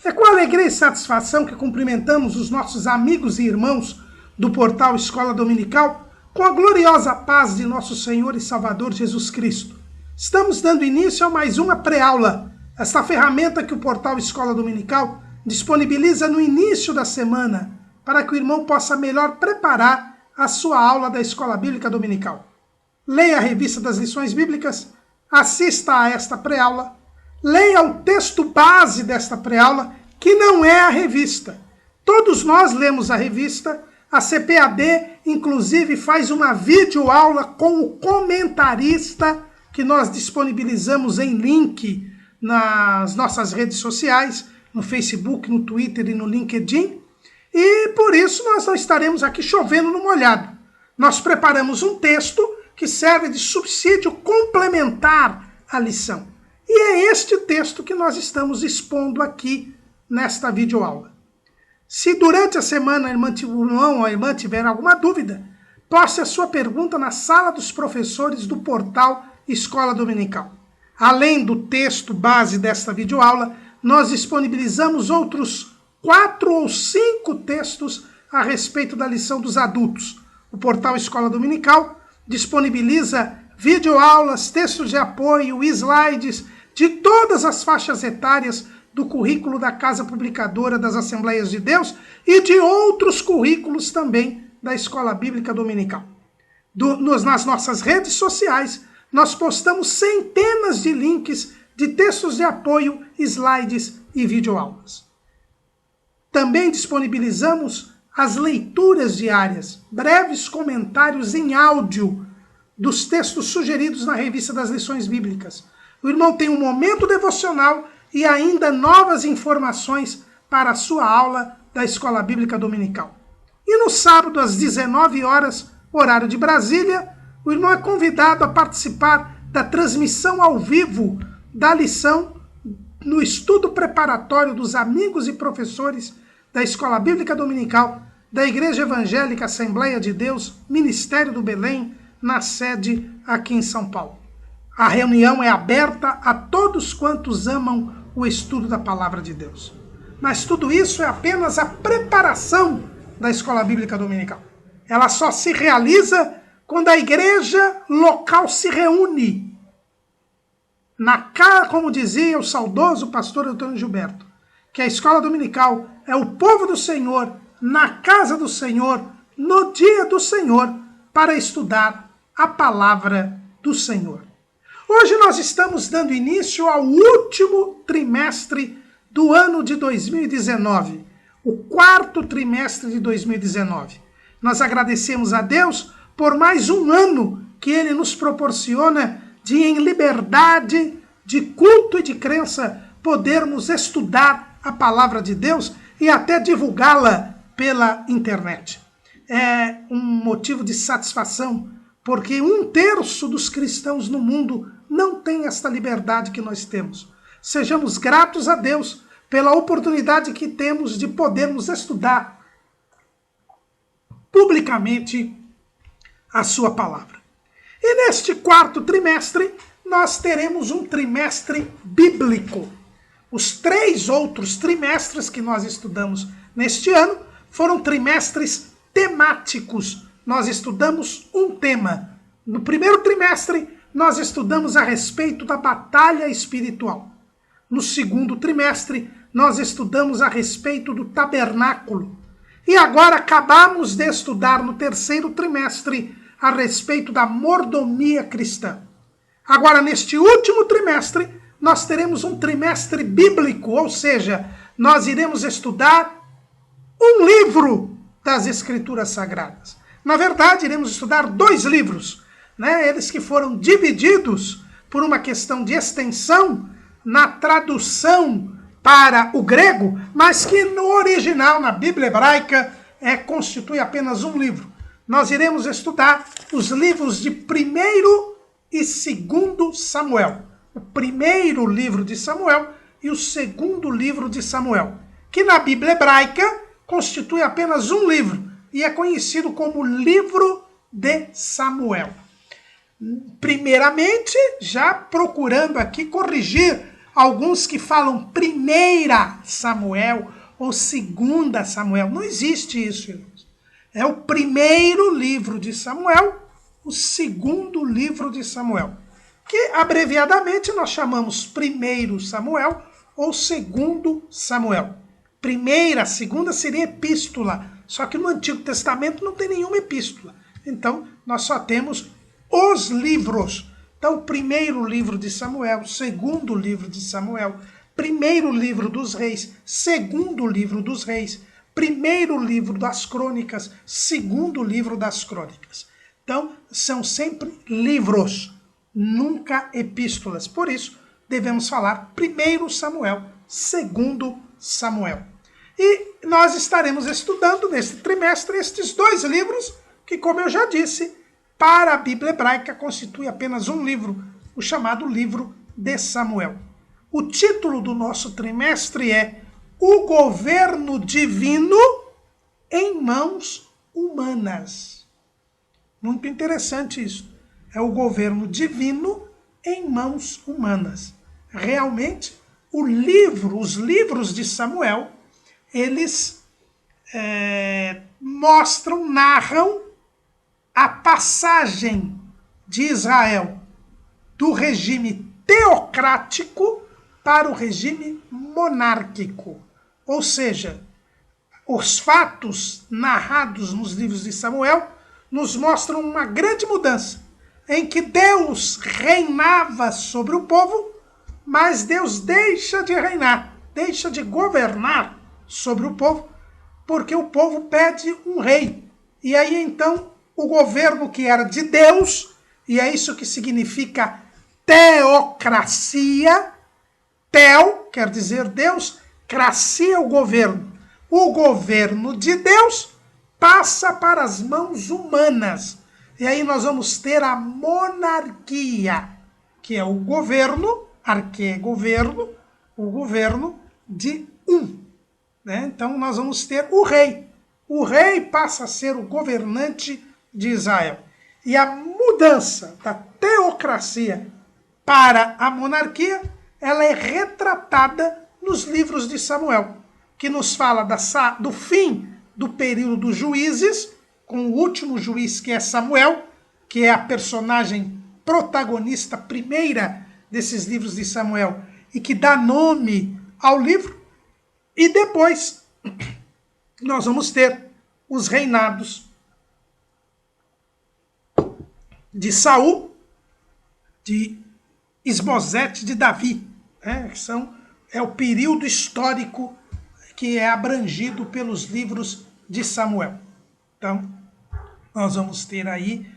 É com alegria e satisfação que cumprimentamos os nossos amigos e irmãos do portal Escola Dominical com a gloriosa paz de nosso Senhor e Salvador Jesus Cristo. Estamos dando início a mais uma pré-aula, esta ferramenta que o portal Escola Dominical disponibiliza no início da semana para que o irmão possa melhor preparar a sua aula da Escola Bíblica Dominical. Leia a revista das lições bíblicas, assista a esta pré-aula, leia o texto base desta pré-aula, que não é a revista. Todos nós lemos a revista, a CPAD, inclusive, faz uma videoaula com o comentarista que nós disponibilizamos em link nas nossas redes sociais, no Facebook, no Twitter e no LinkedIn. E por isso nós não estaremos aqui chovendo no molhado. Nós preparamos um texto que serve de subsídio complementar à lição. E é este texto que nós estamos expondo aqui nesta videoaula. Se durante a semana a irmã ou a irmã tiver alguma dúvida, poste a sua pergunta na sala dos professores do portal Escola Dominical. Além do texto base desta videoaula, nós disponibilizamos outros 4 ou 5 textos a respeito da lição dos adultos. O portal Escola Dominical disponibiliza videoaulas, textos de apoio, slides de todas as faixas etárias do currículo da Casa Publicadora das Assembleias de Deus e de outros currículos também da Escola Bíblica Dominical. Nas nossas redes sociais, nós postamos centenas de links de textos de apoio, slides e videoaulas. Também disponibilizamos as leituras diárias, breves comentários em áudio dos textos sugeridos na revista das lições bíblicas. O irmão tem um momento devocional e ainda novas informações para a sua aula da Escola Bíblica Dominical. E no sábado, às 19 horas, horário de Brasília, o irmão é convidado a participar da transmissão ao vivo da lição no estudo preparatório dos amigos e professores da Escola Bíblica Dominical da Igreja Evangélica Assembleia de Deus, Ministério do Belém, na sede aqui em São Paulo. A reunião é aberta a todos quantos amam o estudo da Palavra de Deus. Mas tudo isso é apenas a preparação da Escola Bíblica Dominical. Ela só se realiza quando a igreja local se reúne. Como dizia o saudoso pastor Antônio Gilberto, que a Escola Dominical é o povo do Senhor, na casa do Senhor, no dia do Senhor, para estudar a Palavra do Senhor. Hoje nós estamos dando início ao último trimestre do ano de 2019, o 4º trimestre de 2019. Nós agradecemos a Deus por mais um ano que Ele nos proporciona de, em liberdade, de culto e de crença, podermos estudar a Palavra de Deus e até divulgá-la pela internet. É um motivo de satisfação, porque 1/3 dos cristãos no mundo não tem esta liberdade que nós temos. Sejamos gratos a Deus pela oportunidade que temos de podermos estudar publicamente a sua palavra. E neste 4º trimestre, nós teremos um trimestre bíblico. Os 3 outros trimestres que nós estudamos neste ano foram trimestres temáticos. Nós estudamos um tema. No primeiro trimestre, nós estudamos a respeito da batalha espiritual. No segundo trimestre, nós estudamos a respeito do tabernáculo. E agora acabamos de estudar no 3º trimestre a respeito da mordomia cristã. Agora, neste último trimestre, nós teremos um trimestre bíblico, ou seja, nós iremos estudar um livro das Escrituras Sagradas. Na verdade, iremos estudar 2 livros, eles que foram divididos por uma questão de extensão na tradução para o grego, mas que no original, na Bíblia hebraica, constitui apenas um livro. Nós iremos estudar os livros de 1º e 2º Samuel. O primeiro livro de Samuel e o 2º livro de Samuel, que na Bíblia hebraica constitui apenas um livro e é conhecido como Livro de Samuel. Primeiramente, já procurando aqui corrigir alguns que falam 1 Samuel ou 2 Samuel. Não existe isso, irmãos. É o primeiro livro de Samuel, o segundo livro de Samuel, que abreviadamente nós chamamos 1 Samuel ou 2 Samuel. Primeira, segunda seria epístola, só que no Antigo Testamento não tem nenhuma epístola. Então, nós só temos os livros. Então, o primeiro livro de Samuel, segundo livro de Samuel, primeiro livro dos reis, segundo livro dos reis, primeiro livro das crônicas, segundo livro das crônicas. Então, são sempre livros, nunca epístolas. Por isso, devemos falar 1 Samuel, 2 Samuel. E nós estaremos estudando neste trimestre estes dois livros, que, como eu já disse, para a Bíblia hebraica constitui apenas um livro, o chamado livro de Samuel. O título do nosso trimestre é O Governo Divino em Mãos Humanas. Muito interessante isso. É o governo divino em mãos humanas. Realmente, os livros de Samuel, eles narram a passagem de Israel do regime teocrático para o regime monárquico. Ou seja, os fatos narrados nos livros de Samuel nos mostram uma grande mudança, em que Deus reinava sobre o povo, mas Deus deixa de reinar, deixa de governar sobre o povo, porque o povo pede um rei. E aí então o governo que era de Deus, e é isso que significa teocracia, teo quer dizer Deus, cracia o governo. O governo de Deus passa para as mãos humanas. E aí nós vamos ter a monarquia, que é o governo, arquê-governo, o governo de um. Né? Então nós vamos ter o rei. O rei passa a ser o governante de Israel. E a mudança da teocracia para a monarquia, ela é retratada nos livros de Samuel, que nos fala do fim do período dos juízes, com o último juiz, que é Samuel, que é a personagem protagonista primeira desses livros de Samuel, e que dá nome ao livro. E depois nós vamos ter os reinados de Saul, de Isbosete, de Davi, né? É o período histórico que é abrangido pelos livros de Samuel. Então, nós vamos ter aí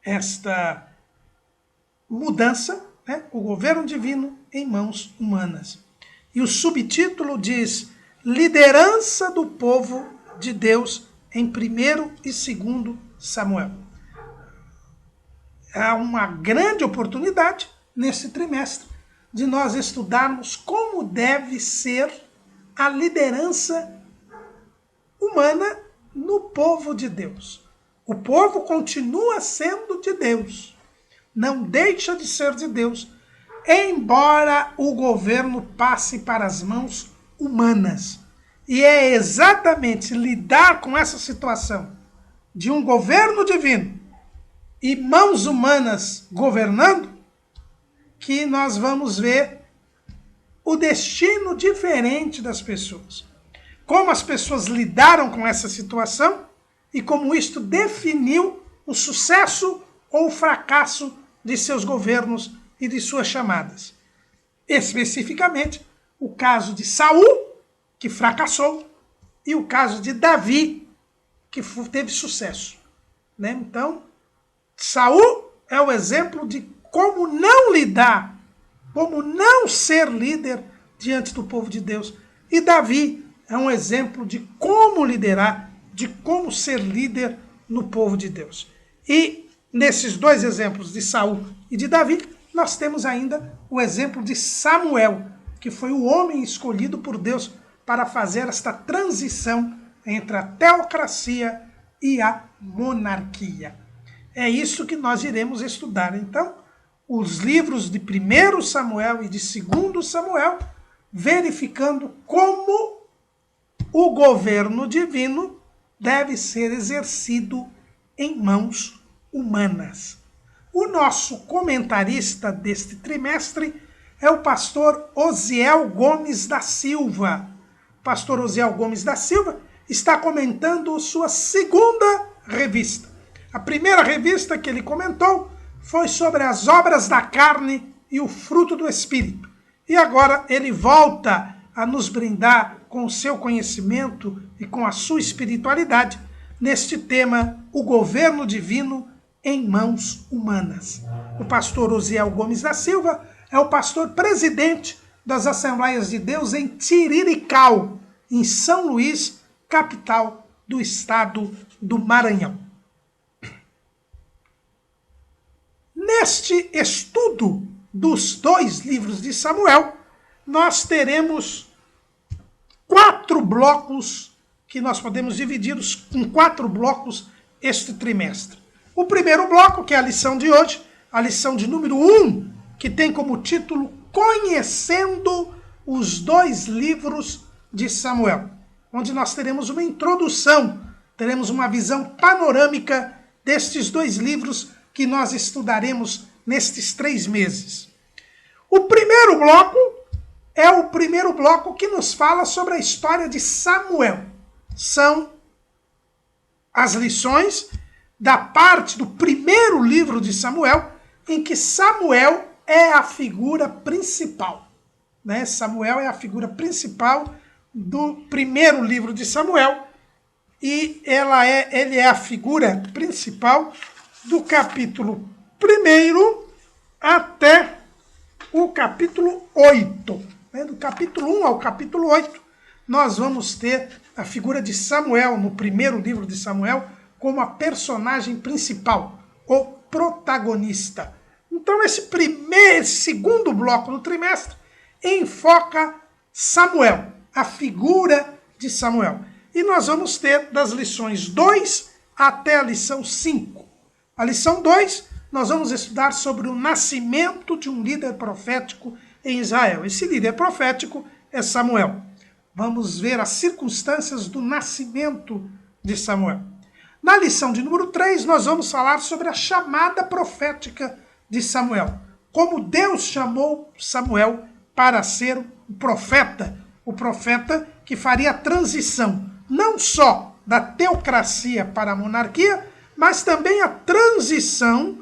esta mudança, né? O governo divino em mãos humanas. E o subtítulo diz: Liderança do povo de Deus em 1 e 2 Samuel. Há uma grande oportunidade nesse trimestre de nós estudarmos como deve ser a liderança humana no povo de Deus. O povo continua sendo de Deus, não deixa de ser de Deus, embora o governo passe para as mãos humanas. E é exatamente lidar com essa situação de um governo divino e mãos humanas governando que nós vamos ver o destino diferente das pessoas. Como as pessoas lidaram com essa situação e como isto definiu o sucesso ou o fracasso de seus governos e de suas chamadas. Especificamente, o caso de Saul, que fracassou, e o caso de Davi, que teve sucesso. Né? Então, Saul é o exemplo de como não lidar, como não ser líder diante do povo de Deus. E Davi é um exemplo de como liderar, de como ser líder no povo de Deus. E nesses dois exemplos de Saul e de Davi, nós temos ainda o exemplo de Samuel, que foi o homem escolhido por Deus para fazer esta transição entre a teocracia e a monarquia. É isso que nós iremos estudar. Então, os livros de 1 Samuel e de 2 Samuel, verificando como o governo divino deve ser exercido em mãos humanas. O nosso comentarista deste trimestre é o pastor Osiel Gomes da Silva. O pastor Osiel Gomes da Silva está comentando sua segunda revista. A primeira revista que ele comentou foi sobre as obras da carne e o fruto do Espírito. E agora ele volta a nos brindar com o seu conhecimento e com a sua espiritualidade neste tema, o governo divino em mãos humanas. O pastor Osiel Gomes da Silva é o pastor presidente das Assembleias de Deus em Tirirical, em São Luís, capital do estado do Maranhão. Neste estudo dos 2 livros de Samuel, nós teremos 4 blocos que nós podemos dividir em 4 blocos este trimestre. O primeiro bloco, que é a lição de hoje, a lição de número 1, que tem como título Conhecendo os 2 livros de Samuel, onde nós teremos uma introdução, teremos uma visão panorâmica destes 2 livros que nós estudaremos nestes 3 meses. O primeiro bloco é o primeiro bloco que nos fala sobre a história de Samuel. São as lições da parte do primeiro livro de Samuel, em que Samuel é a figura principal. Né? Samuel é a figura principal do primeiro livro de Samuel, e ele é a figura principal do capítulo 1 até o capítulo 8. Né? Do capítulo 1 ao capítulo 8, nós vamos ter a figura de Samuel, no primeiro livro de Samuel, como a personagem principal, o protagonista. Então, esse segundo bloco do trimestre enfoca Samuel, a figura de Samuel. E nós vamos ter das lições 2 até a lição 5. A lição 2, nós vamos estudar sobre o nascimento de um líder profético em Israel. Esse líder profético é Samuel. Vamos ver as circunstâncias do nascimento de Samuel. Na lição de número 3, nós vamos falar sobre a chamada profética de Samuel. Como Deus chamou Samuel para ser o profeta que faria a transição, não só da teocracia para a monarquia, mas também a transição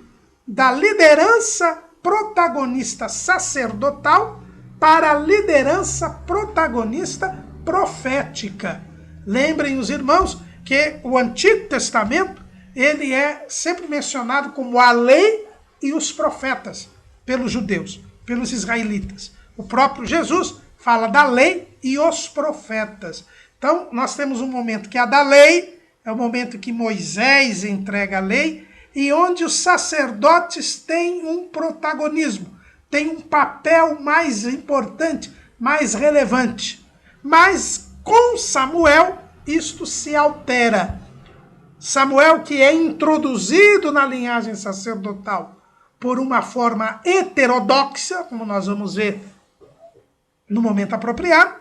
da liderança protagonista sacerdotal para a liderança protagonista profética. Lembrem os irmãos que o Antigo Testamento, ele é sempre mencionado como a lei e os profetas pelos judeus, pelos israelitas. O próprio Jesus fala da lei e os profetas. Então, nós temos um momento que é a da lei, é o momento que Moisés entrega a lei, e onde os sacerdotes têm um protagonismo, têm um papel mais importante, mais relevante. Mas com Samuel, isto se altera. Samuel, que é introduzido na linhagem sacerdotal por uma forma heterodoxa, como nós vamos ver no momento apropriado,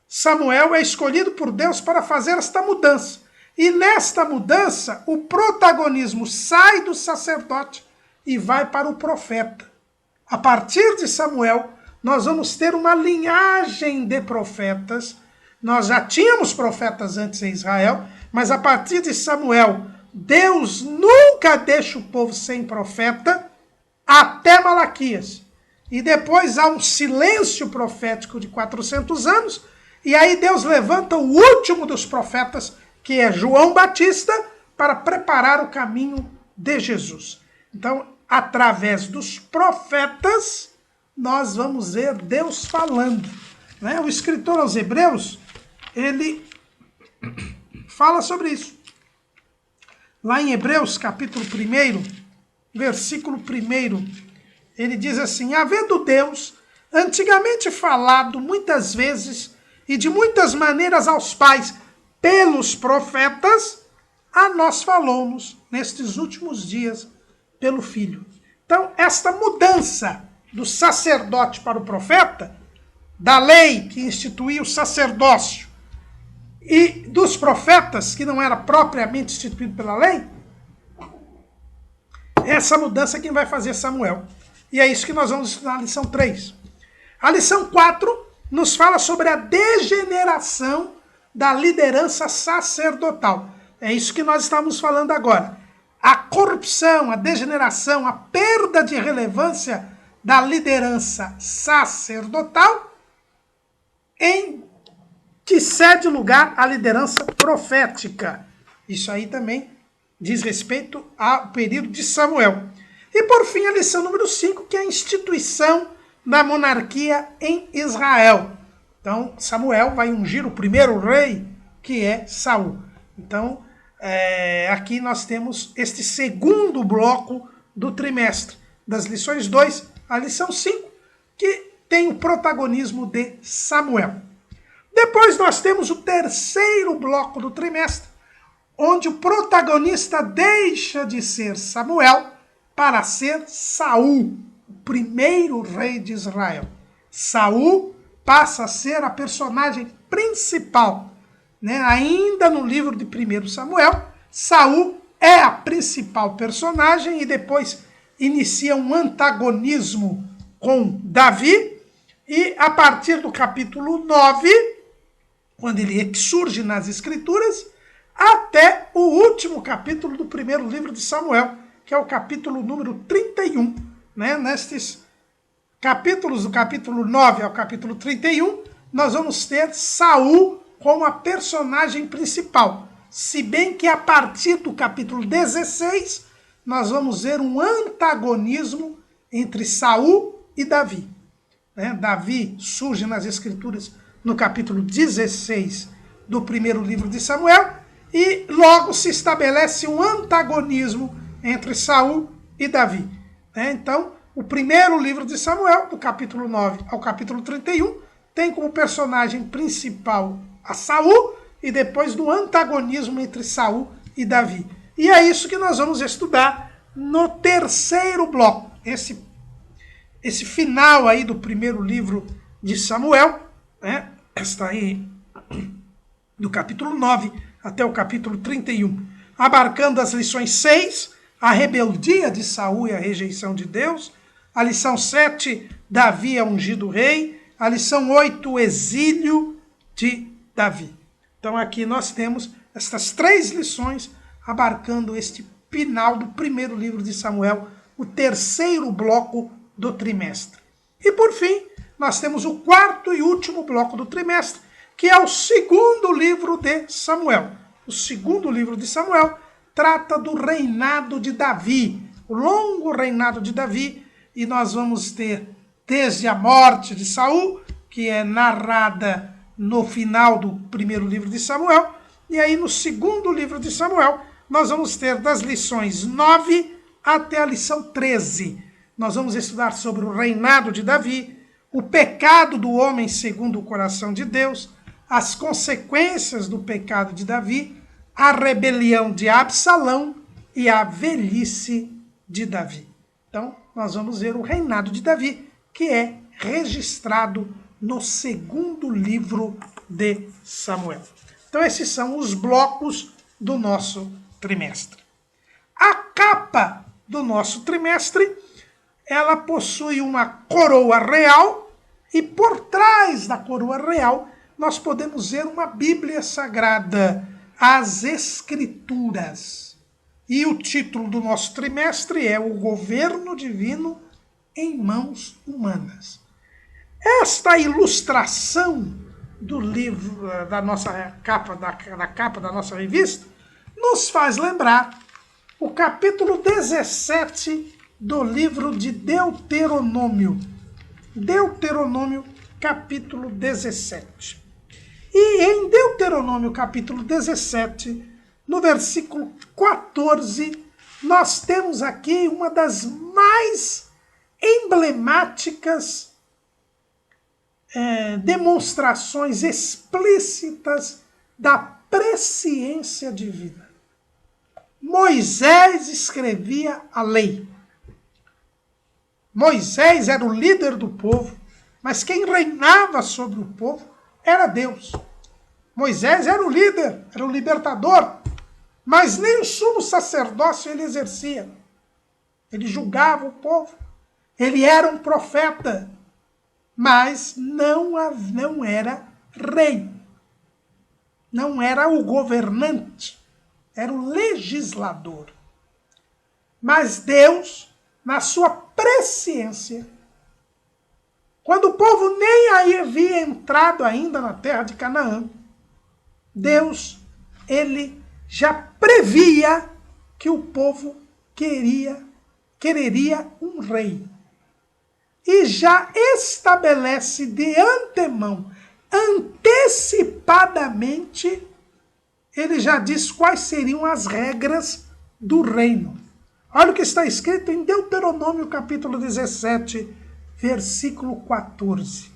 Samuel é escolhido por Deus para fazer esta mudança. E nesta mudança, o protagonismo sai do sacerdote e vai para o profeta. A partir de Samuel, nós vamos ter uma linhagem de profetas. Nós já tínhamos profetas antes em Israel, mas a partir de Samuel, Deus nunca deixa o povo sem profeta até Malaquias. E depois há um silêncio profético de 400 anos, e aí Deus levanta o último dos profetas, que é João Batista, para preparar o caminho de Jesus. Então, através dos profetas, nós vamos ver Deus falando. Né? O escritor aos Hebreus, ele fala sobre isso. Lá em Hebreus, capítulo 1, versículo 1, ele diz assim: havendo Deus antigamente falado muitas vezes e de muitas maneiras aos pais pelos profetas, a nós falou-nos nestes últimos dias pelo Filho. Então, esta mudança do sacerdote para o profeta, da lei que instituía o sacerdócio e dos profetas, que não era propriamente instituído pela lei, essa mudança quem vai fazer é Samuel. E é isso que nós vamos estudar na lição 3. A lição 4 nos fala sobre a degeneração da liderança sacerdotal. É isso que nós estamos falando agora. A corrupção, a degeneração, a perda de relevância da liderança sacerdotal em que cede lugar à liderança profética. Isso aí também diz respeito ao período de Samuel. E por fim a lição número 5, que é a instituição da monarquia em Israel. Então Samuel vai ungir o primeiro rei, que é Saul. Então aqui nós temos este segundo bloco do trimestre, das lições 2 à lição 5, que tem o protagonismo de Samuel. Depois nós temos o terceiro bloco do trimestre, onde o protagonista deixa de ser Samuel para ser Saul, o primeiro rei de Israel. Saul passa a ser a personagem principal. Ainda no livro de 1 Samuel, Saul é a principal personagem e depois inicia um antagonismo com Davi, e a partir do capítulo 9, quando ele surge nas Escrituras, até o último capítulo do primeiro livro de Samuel, que é o capítulo número 31. Nestes capítulos, do capítulo 9 ao capítulo 31, nós vamos ter Saul como a personagem principal. Se bem que a partir do capítulo 16, nós vamos ver um antagonismo entre Saul e Davi. Davi surge nas Escrituras no capítulo 16 do primeiro livro de Samuel, e logo se estabelece um antagonismo entre Saul e Davi. Então, o primeiro livro de Samuel, do capítulo 9 ao capítulo 31, tem como personagem principal a Saul, e depois do antagonismo entre Saul e Davi. E é isso que nós vamos estudar no terceiro bloco. Esse final aí do primeiro livro de Samuel, está aí do capítulo 9 até o capítulo 31, abarcando as lições 6, a rebeldia de Saul e a rejeição de Deus, a lição 7, Davi é ungido rei, a lição 8, o exílio de Davi. Então aqui nós temos estas 3 lições abarcando este final do primeiro livro de Samuel, o terceiro bloco do trimestre. E por fim, nós temos o quarto e último bloco do trimestre, que é o segundo livro de Samuel. O segundo livro de Samuel trata do reinado de Davi, o longo reinado de Davi, e nós vamos ter desde a morte de Saul, que é narrada no final do primeiro livro de Samuel, e aí no segundo livro de Samuel nós vamos ter das lições 9 até a lição 13. Nós vamos estudar sobre o reinado de Davi, o pecado do homem segundo o coração de Deus, as consequências do pecado de Davi, a rebelião de Absalão e a velhice de Davi. Então, nós vamos ver o reinado de Davi, que é registrado no segundo livro de Samuel. Então, esses são os blocos do nosso trimestre. A capa do nosso trimestre, ela possui uma coroa real, e por trás da coroa real nós podemos ver uma Bíblia Sagrada, as Escrituras. E o título do nosso trimestre é O Governo Divino em Mãos Humanas. Esta ilustração do livro, da nossa capa, da capa da nossa revista, nos faz lembrar o capítulo 17 do livro de Deuteronômio. Deuteronômio, capítulo 17. E em Deuteronômio, capítulo 17, no versículo 14, nós temos aqui uma das mais emblemáticas demonstrações explícitas da presciência divina. Moisés escrevia a lei. Moisés era o líder do povo, mas quem reinava sobre o povo era Deus. Moisés era o líder, era o libertador, mas nem o sumo sacerdócio ele exercia. Ele julgava o povo, ele era um profeta, mas não era rei. Não era o governante, era o legislador. Mas Deus, na sua presciência, quando o povo nem havia entrado ainda na terra de Canaã, Deus, ele já previa que o povo quereria um rei. E já estabelece de antemão, antecipadamente, ele já diz quais seriam as regras do reino. Olha o que está escrito em Deuteronômio capítulo 17, versículo 14.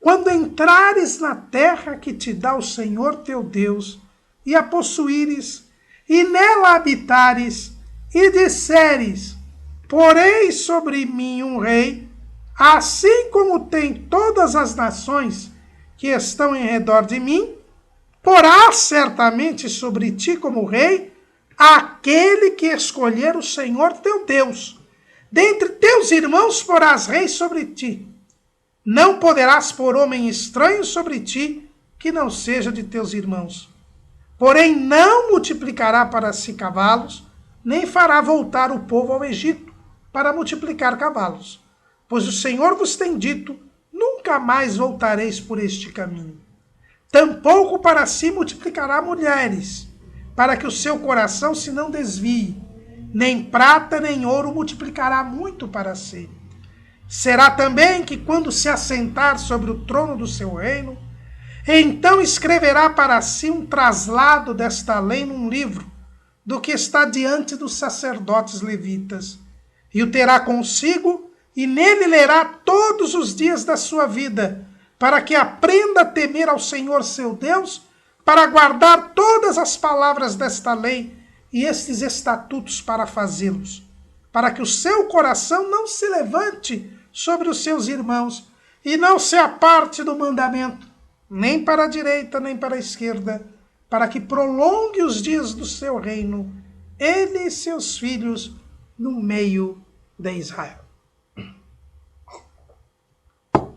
Quando entrares na terra que te dá o Senhor teu Deus, e a possuíres, e nela habitares, e disseres, porei sobre mim um rei, assim como tem todas as nações que estão em redor de mim, porá certamente sobre ti como rei, aquele que escolher o Senhor teu Deus. Dentre teus irmãos porás rei sobre ti. Não poderás pôr homem estranho sobre ti, que não seja de teus irmãos. Porém não multiplicará para si cavalos, nem fará voltar o povo ao Egito, para multiplicar cavalos. Pois o Senhor vos tem dito, nunca mais voltareis por este caminho. Tampouco para si multiplicará mulheres, para que o seu coração se não desvie. Nem prata nem ouro multiplicará muito para si. Será também que quando se assentar sobre o trono do seu reino, então escreverá para si um traslado desta lei num livro, do que está diante dos sacerdotes levitas, e o terá consigo, e nele lerá todos os dias da sua vida, para que aprenda a temer ao Senhor seu Deus, para guardar todas as palavras desta lei e estes estatutos para fazê-los, para que o seu coração não se levante sobre os seus irmãos e não se aparte do mandamento, nem para a direita nem para a esquerda, para que prolongue os dias do seu reino, ele e seus filhos, no meio de Israel.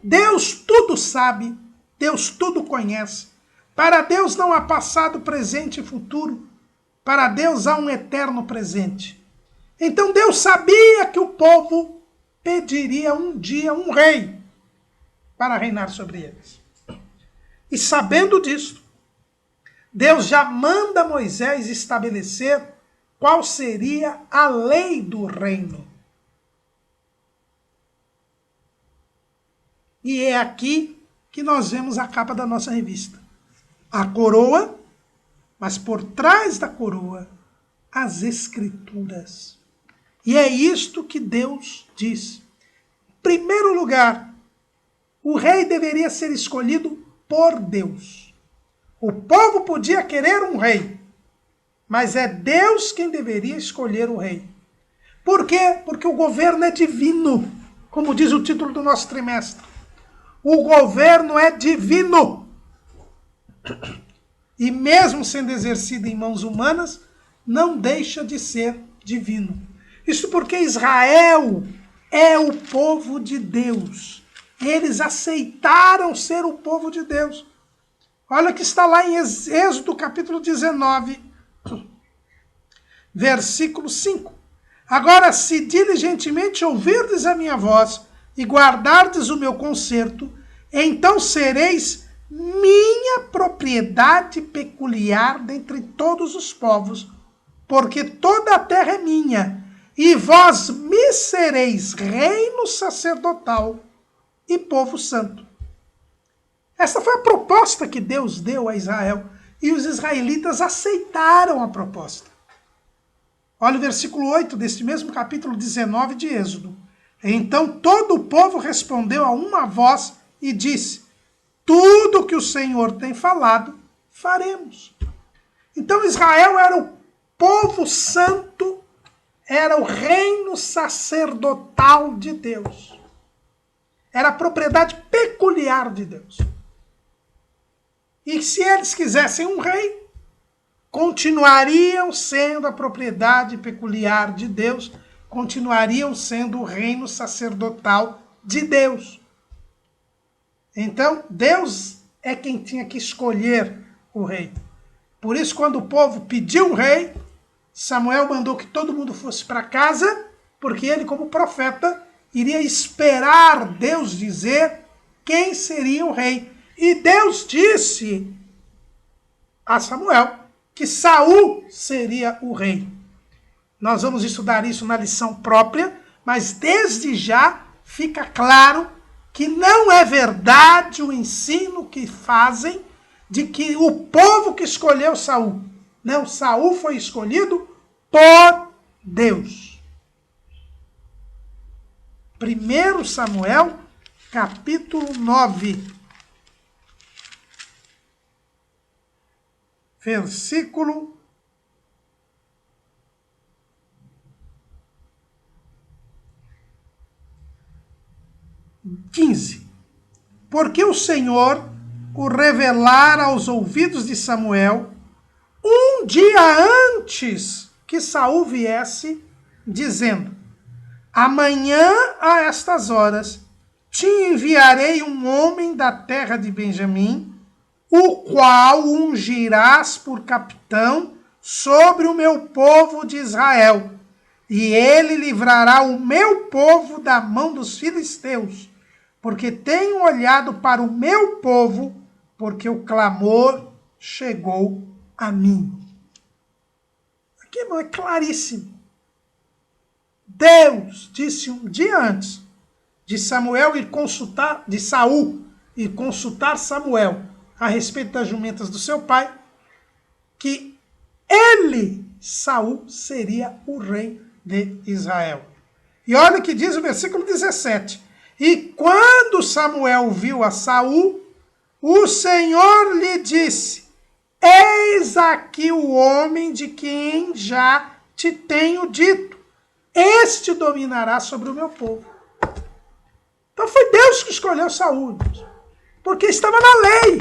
Deus tudo sabe, Deus tudo conhece. Para Deus não há passado, presente e futuro. Para Deus há um eterno presente. Então Deus sabia que o povo pediria um dia um rei para reinar sobre eles. E sabendo disso, Deus já manda Moisés estabelecer qual seria a lei do reino. E é aqui que nós vemos a capa da nossa revista. A coroa, mas por trás da coroa, as escrituras. E é isto que Deus diz. Em primeiro lugar, o rei deveria ser escolhido por Deus. O povo podia querer um rei, mas é Deus quem deveria escolher o rei. Por quê? Porque o governo é divino, como diz o título do nosso trimestre. O governo é divino. E mesmo sendo exercido em mãos humanas, não deixa de ser divino. Isso porque Israel é o povo de Deus. Eles aceitaram ser o povo de Deus. Olha o que está lá em Êxodo capítulo 19, versículo 5. Agora, se diligentemente ouvirdes a minha voz e guardardes o meu concerto, então sereis minha propriedade peculiar dentre todos os povos, porque toda a terra é minha, e vós me sereis reino sacerdotal e povo santo. Essa foi a proposta que Deus deu a Israel, e os israelitas aceitaram a proposta. Olha o versículo 8 deste mesmo capítulo 19 de Êxodo. Então todo o povo respondeu a uma voz e disse: tudo que o Senhor tem falado, faremos. Então Israel era o povo santo, era o reino sacerdotal de Deus. Era a propriedade peculiar de Deus. E se eles quisessem um rei, continuariam sendo a propriedade peculiar de Deus, continuariam sendo o reino sacerdotal de Deus. Então, Deus é quem tinha que escolher o rei. Por isso, quando o povo pediu um rei, Samuel mandou que todo mundo fosse para casa, porque ele, como profeta, iria esperar Deus dizer quem seria o rei. E Deus disse a Samuel que Saul seria o rei. Nós vamos estudar isso na lição própria, mas desde já fica claro que não é verdade o ensino que fazem de que o povo que escolheu Saul. Não, Saul foi escolhido por Deus. 1 Samuel, capítulo 9. Versículo 15. Porque o Senhor o revelara aos ouvidos de Samuel um dia antes que Saul viesse, dizendo: amanhã a estas horas te enviarei um homem da terra de Benjamim, o qual ungirás por capitão sobre o meu povo de Israel, e ele livrará o meu povo da mão dos filisteus, porque tenho olhado para o meu povo, porque o clamor chegou a mim. Aqui, irmão, é claríssimo. Deus disse um dia antes de Samuel ir consultar, de Saul ir consultar Samuel a respeito das jumentas do seu pai, que ele, Saul, seria o rei de Israel. E olha o que diz o versículo 17. E quando Samuel viu a Saul, o Senhor lhe disse: eis aqui o homem de quem já te tenho dito. Este dominará sobre o meu povo. Então foi Deus que escolheu Saul, porque estava na lei.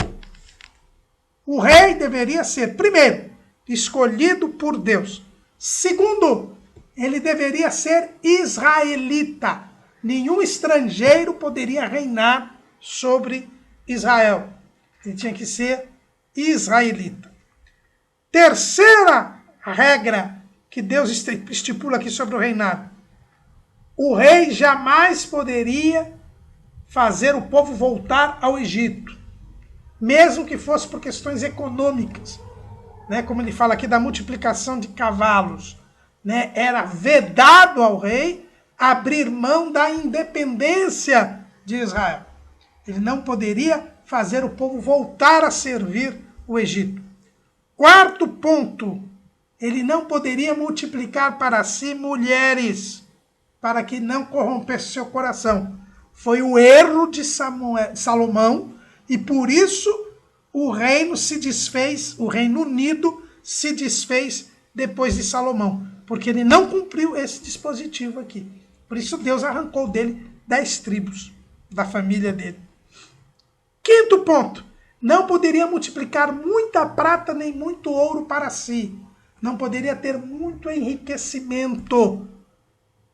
O rei deveria ser, primeiro, escolhido por Deus. Segundo, ele deveria ser israelita. Nenhum estrangeiro poderia reinar sobre Israel. Ele tinha que ser israelita. Terceira regra que Deus estipula aqui sobre o reinado: o rei jamais poderia fazer o povo voltar ao Egito, mesmo que fosse por questões econômicas, né? Como ele fala aqui da multiplicação de cavalos, né? Era vedado ao rei abrir mão da independência de Israel. Ele não poderia fazer o povo voltar a servir o Egito. Quarto ponto: ele não poderia multiplicar para si mulheres, para que não corrompesse seu coração. Foi o erro de Salomão, e por isso o reino se desfez, o Reino Unido se desfez depois de Salomão, porque ele não cumpriu esse dispositivo aqui. Por isso Deus arrancou dele 10 tribos da família dele. Quinto ponto: não poderia multiplicar muita prata nem muito ouro para si. Não poderia ter muito enriquecimento,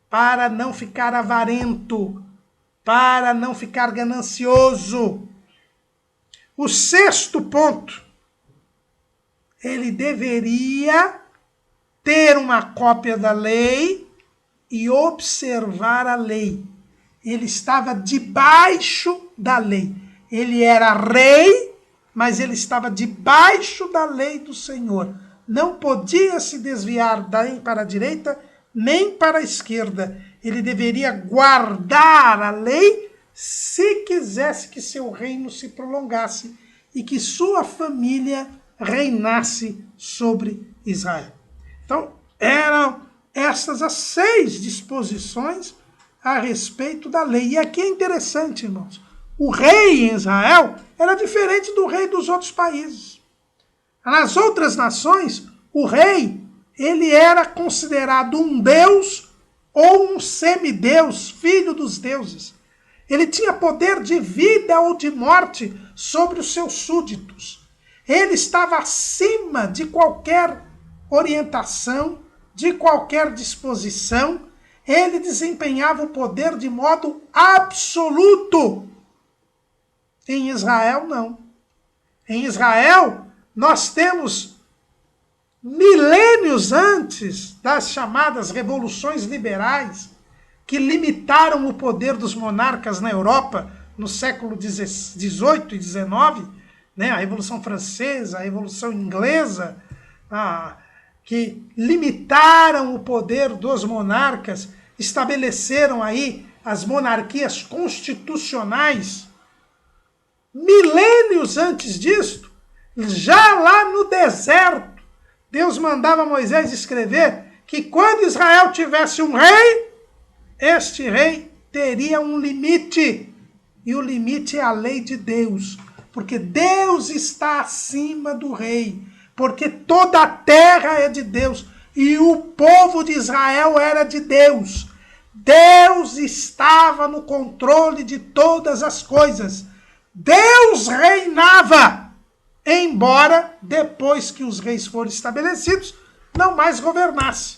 para não ficar avarento, para não ficar ganancioso. O sexto ponto: ele deveria ter uma cópia da lei e observar a lei. Ele estava debaixo da lei. Ele era rei, mas ele estava debaixo da lei do Senhor. Não podia se desviar nem para a direita, nem para a esquerda. Ele deveria guardar a lei se quisesse que seu reino se prolongasse e que sua família reinasse sobre Israel. Então, eram essas as 6 disposições a respeito da lei. E aqui é interessante, irmãos. O rei em Israel era diferente do rei dos outros países. Nas outras nações, o rei ele era considerado um deus ou um semideus, filho dos deuses. Ele tinha poder de vida ou de morte sobre os seus súditos. Ele estava acima de qualquer orientação, de qualquer disposição. Ele desempenhava o poder de modo absoluto. Em Israel, não. Em Israel, nós temos milênios antes das chamadas revoluções liberais, que limitaram o poder dos monarcas na Europa no século XVIII e XIX, né? A Revolução Francesa, a Revolução Inglesa, que limitaram o poder dos monarcas, estabeleceram aí as monarquias constitucionais. Milênios antes disto, já lá no deserto, Deus mandava Moisés escrever que quando Israel tivesse um rei, este rei teria um limite. E o limite é a lei de Deus. Porque Deus está acima do rei. Porque toda a terra é de Deus. E o povo de Israel era de Deus. Deus estava no controle de todas as coisas. Deus reinava. Embora, depois que os reis foram estabelecidos, não mais governasse.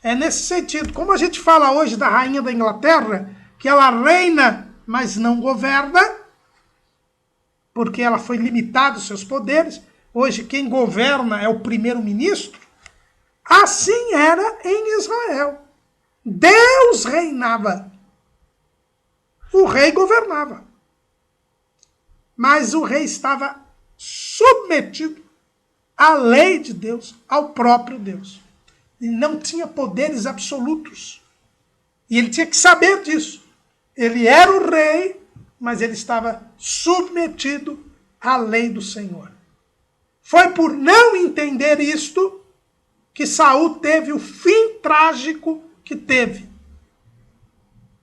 É nesse sentido. Como a gente fala hoje da rainha da Inglaterra, que ela reina, mas não governa, porque ela foi limitada os seus poderes. Hoje quem governa é o primeiro-ministro. Assim era em Israel. Deus reinava. O rei governava. Mas o rei estava submetido à lei de Deus, ao próprio Deus. E não tinha poderes absolutos. E ele tinha que saber disso. Ele era o rei, mas ele estava submetido à lei do Senhor. Foi por não entender isto que Saul teve o fim trágico que teve.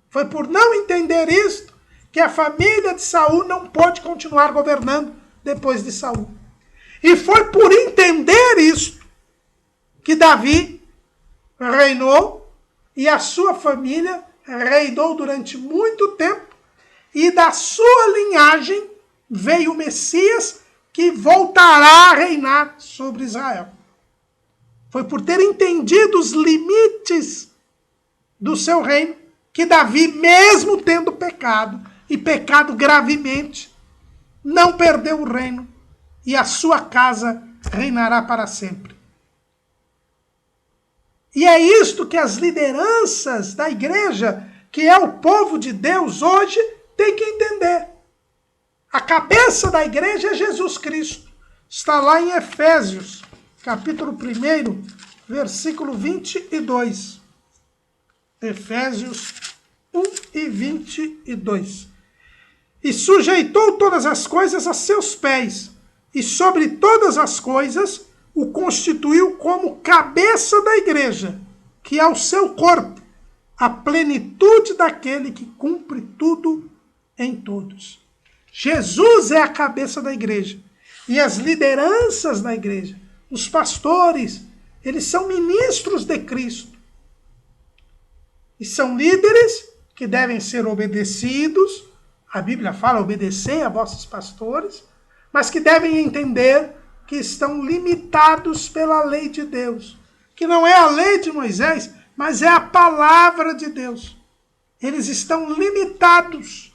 Foi por não entender isto que a família de Saul não pôde continuar governando depois de Saul. E foi por entender isto que Davi reinou e a sua família reinou durante muito tempo, e da sua linhagem veio o Messias que voltará a reinar sobre Israel. Foi por ter entendido os limites do seu reino que Davi, mesmo tendo pecado, e pecado gravemente, não perdeu o reino, e a sua casa reinará para sempre. E é isto que as lideranças da igreja, que é o povo de Deus hoje, tem que entender. A cabeça da igreja é Jesus Cristo. Está lá em Efésios, capítulo 1, versículo 22. Efésios 1 e 22. E sujeitou todas as coisas a seus pés, e sobre todas as coisas o constituiu como cabeça da igreja, que é o seu corpo, a plenitude daquele que cumpre tudo em todos. Jesus é a cabeça da igreja. E as lideranças da igreja, os pastores, eles são ministros de Cristo. E são líderes que devem ser obedecidos. A Bíblia fala, obedecei a vossos pastores, mas que devem entender que estão limitados pela lei de Deus. Que não é a lei de Moisés, mas é a palavra de Deus. Eles estão limitados.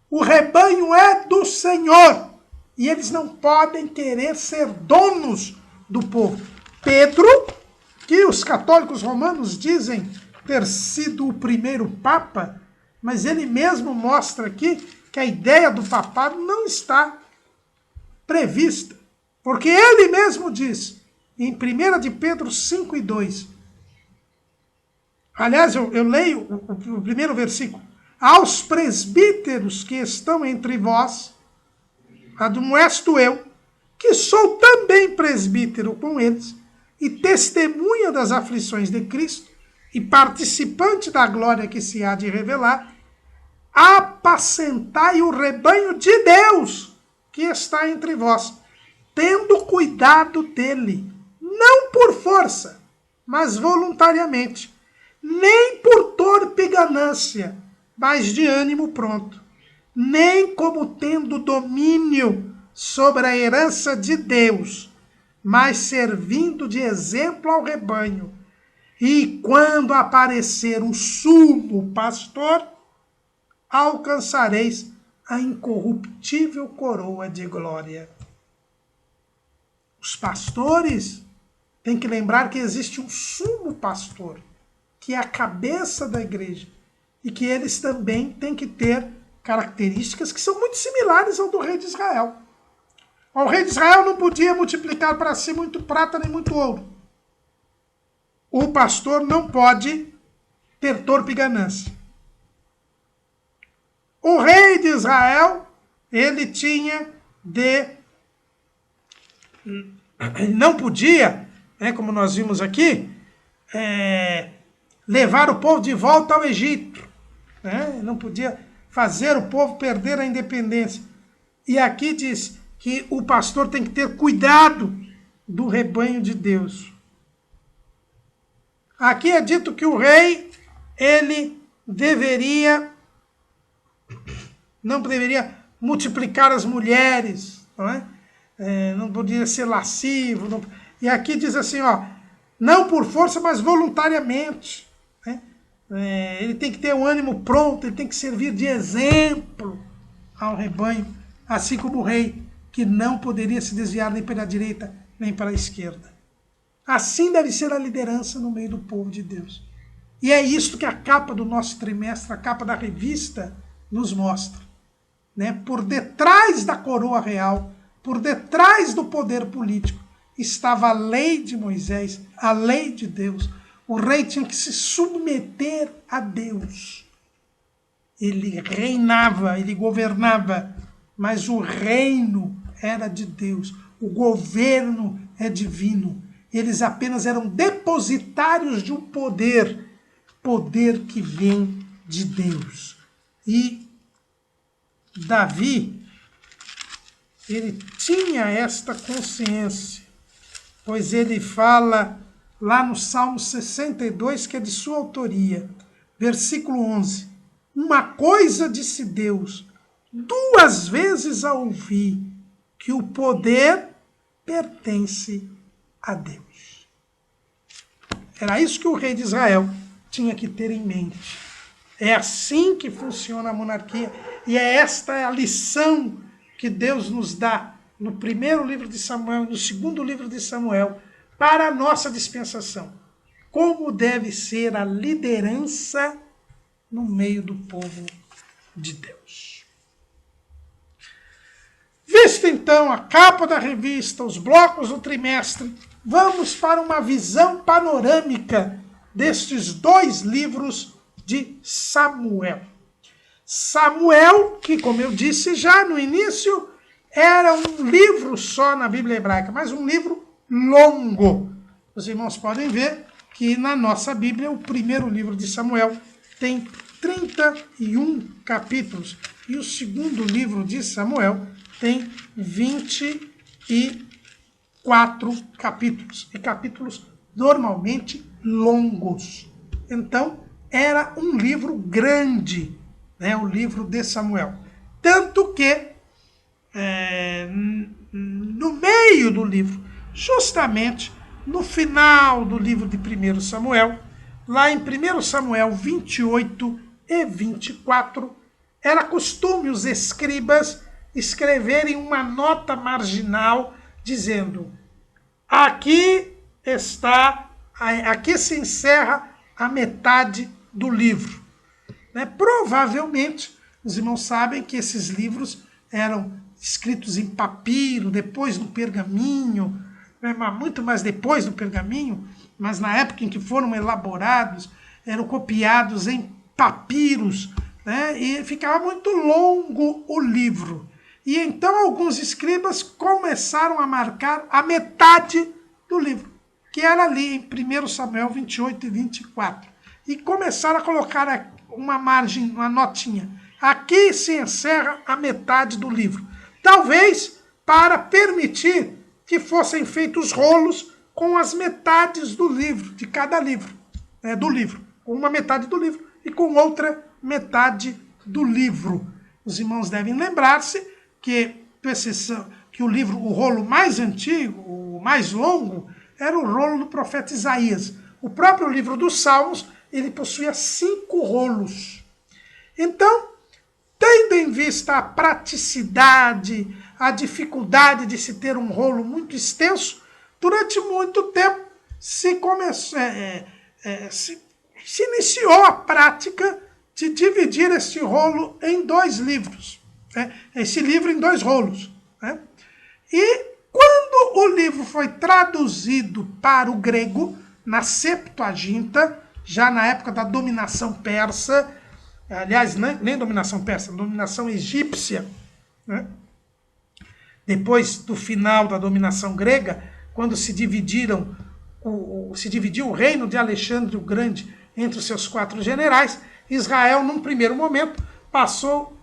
O rebanho é do Senhor. E eles não podem querer ser donos do povo. Pedro, que os católicos romanos dizem ter sido o primeiro papa, mas ele mesmo mostra aqui que a ideia do papado não está prevista. Porque ele mesmo diz, em 1 de Pedro 5 e 2, aliás, eu leio o primeiro versículo, aos presbíteros que estão entre vós, admoesto eu, que sou também presbítero com eles, e testemunha das aflições de Cristo, e participante da glória que se há de revelar, apacentai o rebanho de Deus que está entre vós, tendo cuidado dele, não por força, mas voluntariamente, nem por torpe ganância, mas de ânimo pronto, nem como tendo domínio sobre a herança de Deus, mas servindo de exemplo ao rebanho. E quando aparecer um sumo pastor, alcançareis a incorruptível coroa de glória. Os pastores têm que lembrar que existe um sumo pastor, que é a cabeça da igreja, e que eles também têm que ter características que são muito similares ao do rei de Israel. O rei de Israel não podia multiplicar para si muito prata nem muito ouro. O pastor não pode ter torpe ganância. O rei de Israel, ele tinha de... não podia, como nós vimos aqui, levar o povo de volta ao Egito. Não podia fazer o povo perder a independência. E aqui diz que o pastor tem que ter cuidado do rebanho de Deus. Aqui é dito que o rei, ele não deveria multiplicar as mulheres, não podia ser lascivo. E aqui diz assim, não por força, mas voluntariamente. Ele tem que ter um ânimo pronto, ele tem que servir de exemplo ao rebanho, assim como o rei, que não poderia se desviar nem para a direita, nem para a esquerda. Assim deve ser a liderança no meio do povo de Deus. E é isso que a capa do nosso trimestre, a capa da revista, nos mostra. Por detrás da coroa real, por detrás do poder político, estava a lei de Moisés, a lei de Deus. O rei tinha que se submeter a Deus. Ele reinava, ele governava, mas o reino era de Deus. O governo é divino. Eles apenas eram depositários de um poder que vem de Deus. E Davi, ele tinha esta consciência, pois ele fala lá no Salmo 62, que é de sua autoria, versículo 11. Uma coisa disse Deus, 2 vezes a ouvi, que o poder pertence a Deus. Era isso que o rei de Israel tinha que ter em mente. É assim que funciona a monarquia, e é esta a lição que Deus nos dá no primeiro livro de Samuel e no segundo livro de Samuel, para a nossa dispensação. Como deve ser a liderança no meio do povo de Deus. Visto então a capa da revista, os blocos do trimestre, vamos para uma visão panorâmica destes 2 livros de Samuel. Samuel, que como eu disse já no início, era um livro só na Bíblia hebraica, mas um livro longo. Os irmãos podem ver que na nossa Bíblia, o primeiro livro de Samuel tem 31 capítulos. E o segundo livro de Samuel tem 24 capítulos. E capítulos normalmente longos. Então, era um livro grande, o livro de Samuel. Tanto que, no meio do livro, justamente no final do livro de 1 Samuel, lá em 1 Samuel 28 e 24, era costume os escribas escreverem uma nota marginal dizendo: aqui se encerra a metade do livro. Provavelmente, os irmãos sabem que esses livros eram escritos em papiro, depois no pergaminho, muito mais depois do pergaminho, mas na época em que foram elaborados, eram copiados em papiros, e ficava muito longo o livro. E então alguns escribas começaram a marcar a metade do livro, que era ali em 1 Samuel 28 e 24. E começaram a colocar uma margem, uma notinha. Aqui se encerra a metade do livro. Talvez para permitir que fossem feitos rolos com as metades do livro, de cada livro, do livro. Com uma metade do livro e com outra metade do livro. Os irmãos devem lembrar-se que o livro, o rolo mais antigo, o mais longo, era o rolo do profeta Isaías. O próprio livro dos Salmos, ele possuía 5 rolos. Então, tendo em vista a praticidade, a dificuldade de se ter um rolo muito extenso, durante muito tempo se iniciou a prática de dividir esse rolo em 2 livros. Esse livro em 2 rolos. E quando o livro foi traduzido para o grego, na Septuaginta, já na época da dominação persa, aliás, nem dominação persa, dominação egípcia, depois do final da dominação grega, quando se dividiu o reino de Alexandre o Grande entre os seus 4 generais, Israel, num primeiro momento, passou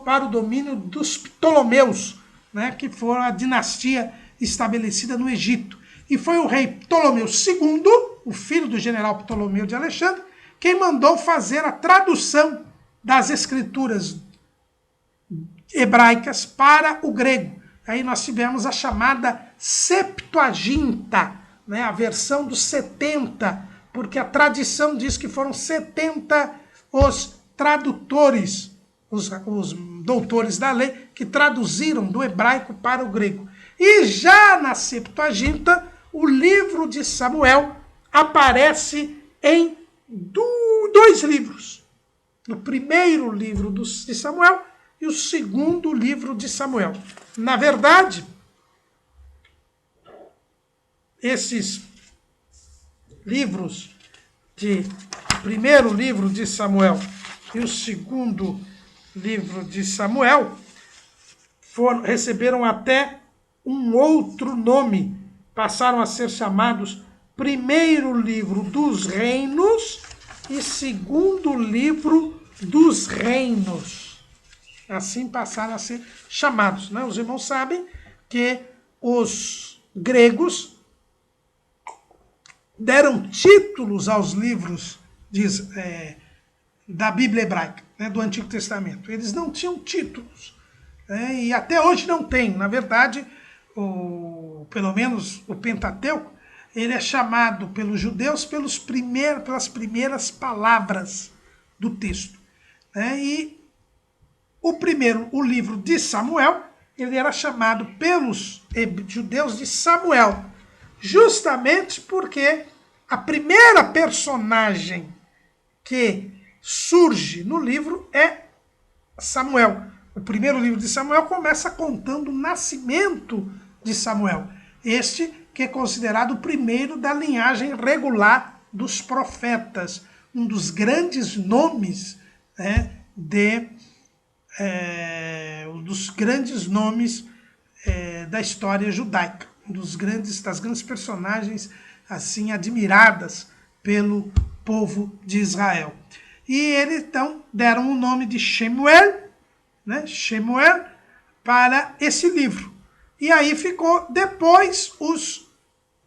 para o domínio dos Ptolomeus, que foram a dinastia estabelecida no Egito. E foi o rei Ptolomeu II, o filho do general Ptolomeu de Alexandre, quem mandou fazer a tradução das escrituras hebraicas para o grego. Aí nós tivemos a chamada Septuaginta, a versão dos 70, porque a tradição diz que foram 70 os tradutores, os doutores da lei, que traduziram do hebraico para o grego. E já na Septuaginta, o livro de Samuel aparece em 2 livros. O primeiro livro de Samuel e o segundo livro de Samuel. Na verdade, esses livros, o primeiro livro de Samuel e o segundo livro de Samuel, receberam até um outro nome, passaram a ser chamados primeiro livro dos reinos e segundo livro dos reinos. Assim passaram a ser chamados. Os irmãos sabem que os gregos deram títulos aos livros da Bíblia hebraica, do Antigo Testamento. Eles não tinham títulos, e até hoje não tem. Na verdade, pelo menos o Pentateuco, ele é chamado pelos judeus pelas primeiras palavras do texto. E o livro de Samuel, ele era chamado pelos judeus de Samuel, justamente porque a primeira personagem que surge no livro é Samuel. O primeiro livro de Samuel começa contando o nascimento de Samuel. Este que é considerado o primeiro da linhagem regular dos profetas. Um dos grandes nomes da história judaica. Das grandes personagens assim admiradas pelo povo de Israel. E eles então deram o nome de Shemuel, Shemuel, para esse livro. E aí ficou, depois os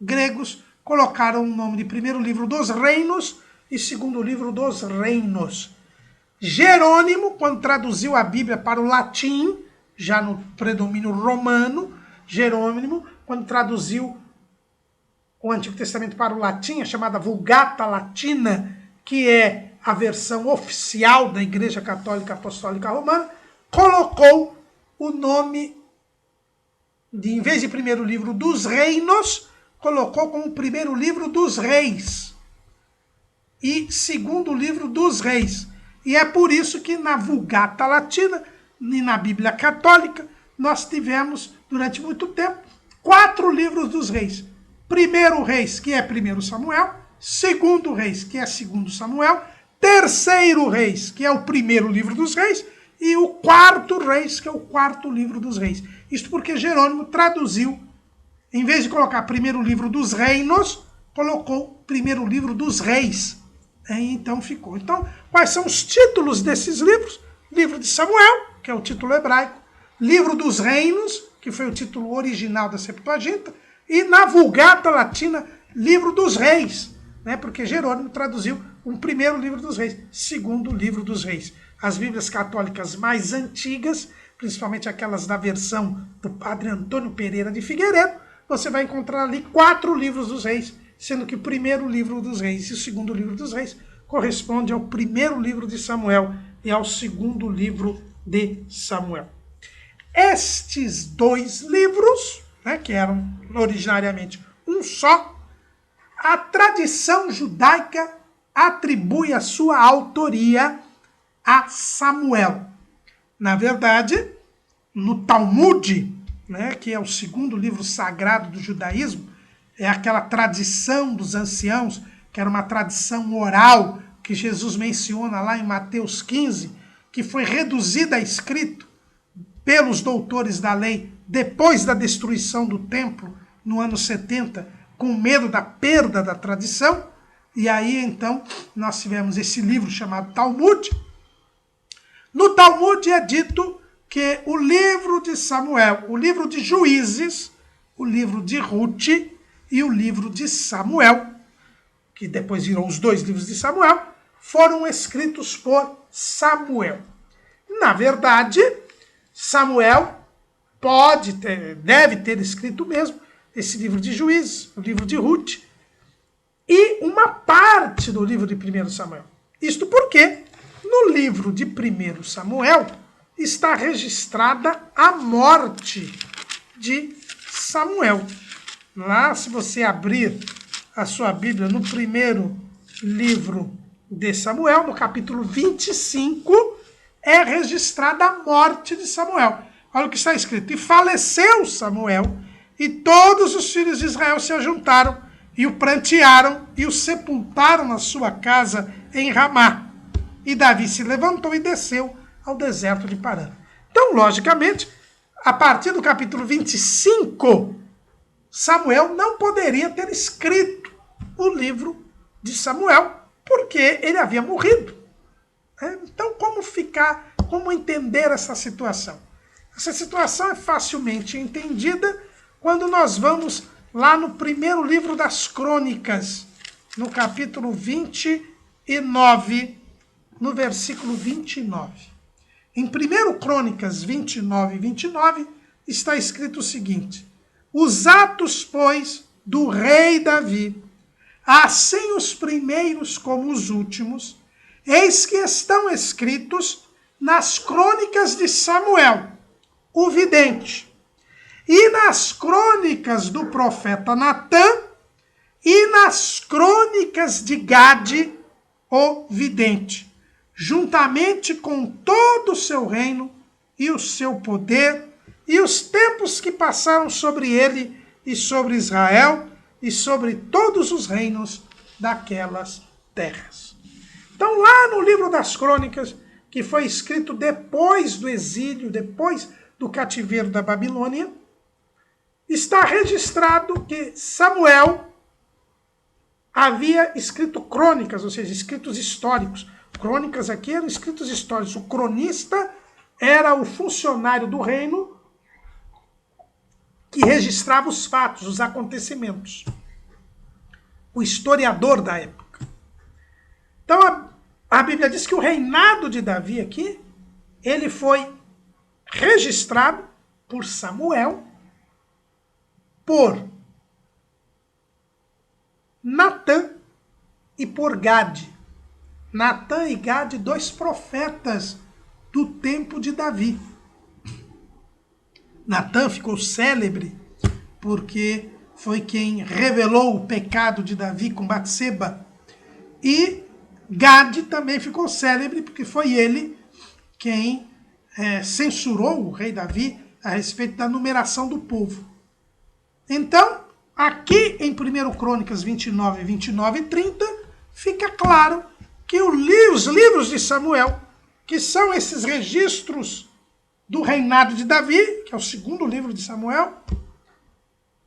gregos colocaram o nome de primeiro livro dos reinos e segundo livro dos reinos. Jerônimo, quando traduziu a Bíblia para o latim, já no predomínio romano, Jerônimo, quando traduziu o Antigo Testamento para o latim, a chamada Vulgata Latina, que é a versão oficial da Igreja Católica Apostólica Romana, colocou o nome, em vez de primeiro livro dos reinos, colocou como primeiro livro dos reis e segundo livro dos reis. E é por isso que na Vulgata Latina e na Bíblia Católica nós tivemos, durante muito tempo, 4 livros dos reis. Primeiro Reis, que é primeiro Samuel, segundo Reis, que é segundo Samuel, terceiro Reis, que é o primeiro livro dos reis, e o quarto Reis, que é o quarto livro dos reis. Isto porque Jerônimo traduziu, em vez de colocar primeiro livro dos reinos, colocou primeiro livro dos reis. Então ficou. Então, quais são os títulos desses livros? Livro de Samuel, que é o título hebraico. Livro dos reinos, que foi o título original da Septuaginta. e na Vulgata Latina, livro dos reis, né? Porque Jerônimo traduziu o primeiro livro dos reis, segundo livro dos reis. As Bíblias católicas mais antigas, principalmente aquelas da versão do padre Antônio Pereira de Figueiredo, você vai encontrar ali 4 livros dos reis, sendo que o primeiro livro dos reis e o segundo livro dos reis corresponde ao primeiro livro de Samuel e ao segundo livro de Samuel. Estes 2 livros, né, que eram originariamente um só, a tradição judaica atribui a sua autoria a Samuel. Na verdade, no Talmud, né, que é o segundo livro sagrado do judaísmo, é aquela tradição dos anciãos, que era uma tradição oral, que Jesus menciona lá em Mateus 15, que foi reduzida a escrito pelos doutores da lei depois da destruição do templo no ano 70, com medo da perda da tradição. E aí, então, nós tivemos esse livro chamado Talmud. No Talmud é dito que o livro de Samuel, o livro de Juízes, o livro de Ruth e o livro de Samuel, que depois virou os 2 livros de Samuel, foram escritos por Samuel. Na verdade, Samuel deve ter escrito mesmo esse livro de Juízes, o livro de Ruth, e uma parte do livro de 1 Samuel. Isto porque no livro de 1 Samuel está registrada a morte de Samuel. Lá, se você abrir a sua Bíblia no primeiro livro de Samuel, no capítulo 25, é registrada a morte de Samuel. Olha o que está escrito. E faleceu Samuel, e todos os filhos de Israel se ajuntaram, e o prantearam, e o sepultaram na sua casa em Ramá. E Davi se levantou e desceu ao deserto de Parã. Então, logicamente, a partir do capítulo 25, Samuel não poderia ter escrito o livro de Samuel, porque ele havia morrido. Então, como entender essa situação? Essa situação é facilmente entendida quando nós vamos lá no primeiro livro das Crônicas, no capítulo 29, no versículo 29. Em 1 Crônicas 29, 29, está escrito o seguinte: os atos, pois, do rei Davi, assim os primeiros como os últimos, eis que estão escritos nas crônicas de Samuel, o vidente, e nas crônicas do profeta Natã, e nas crônicas de Gade, o vidente, juntamente com todo o seu reino e o seu poder, e os tempos que passaram sobre ele e sobre Israel, e sobre todos os reinos daquelas terras. Então, lá no livro das Crônicas, que foi escrito depois do exílio, depois do cativeiro da Babilônia, está registrado que Samuel havia escrito crônicas, ou seja, escritos históricos. Crônicas aqui eram escritos históricos. O cronista era o funcionário do reino que registrava os fatos, os acontecimentos. O historiador da época. Então, a Bíblia diz que o reinado de Davi aqui, ele foi registrado por Samuel, por Natã e por Gade. Natã e Gade, 2 profetas do tempo de Davi. Natã ficou célebre porque foi quem revelou o pecado de Davi com Batseba. E Gade também ficou célebre porque foi ele quem censurou o rei Davi a respeito da numeração do povo. Então, aqui em 1 Crônicas 29, 29 e 30, fica claro que os livros de Samuel, que são esses registros do reinado de Davi, que é o segundo livro de Samuel,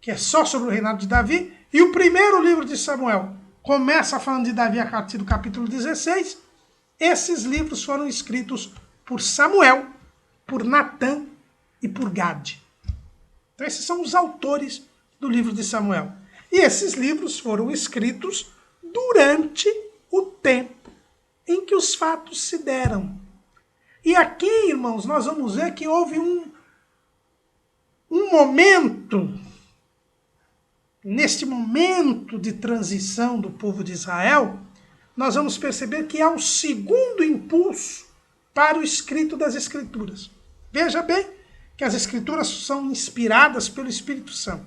que é só sobre o reinado de Davi, e o primeiro livro de Samuel começa falando de Davi a partir do capítulo 16, esses livros foram escritos por Samuel, por Natã e por Gade. Então esses são os autores do livro de Samuel. E esses livros foram escritos durante o tempo em que os fatos se deram. E aqui, irmãos, nós vamos ver que houve um momento, neste momento de transição do povo de Israel, nós vamos perceber que há um segundo impulso para o escrito das Escrituras. Veja bem que as Escrituras são inspiradas pelo Espírito Santo.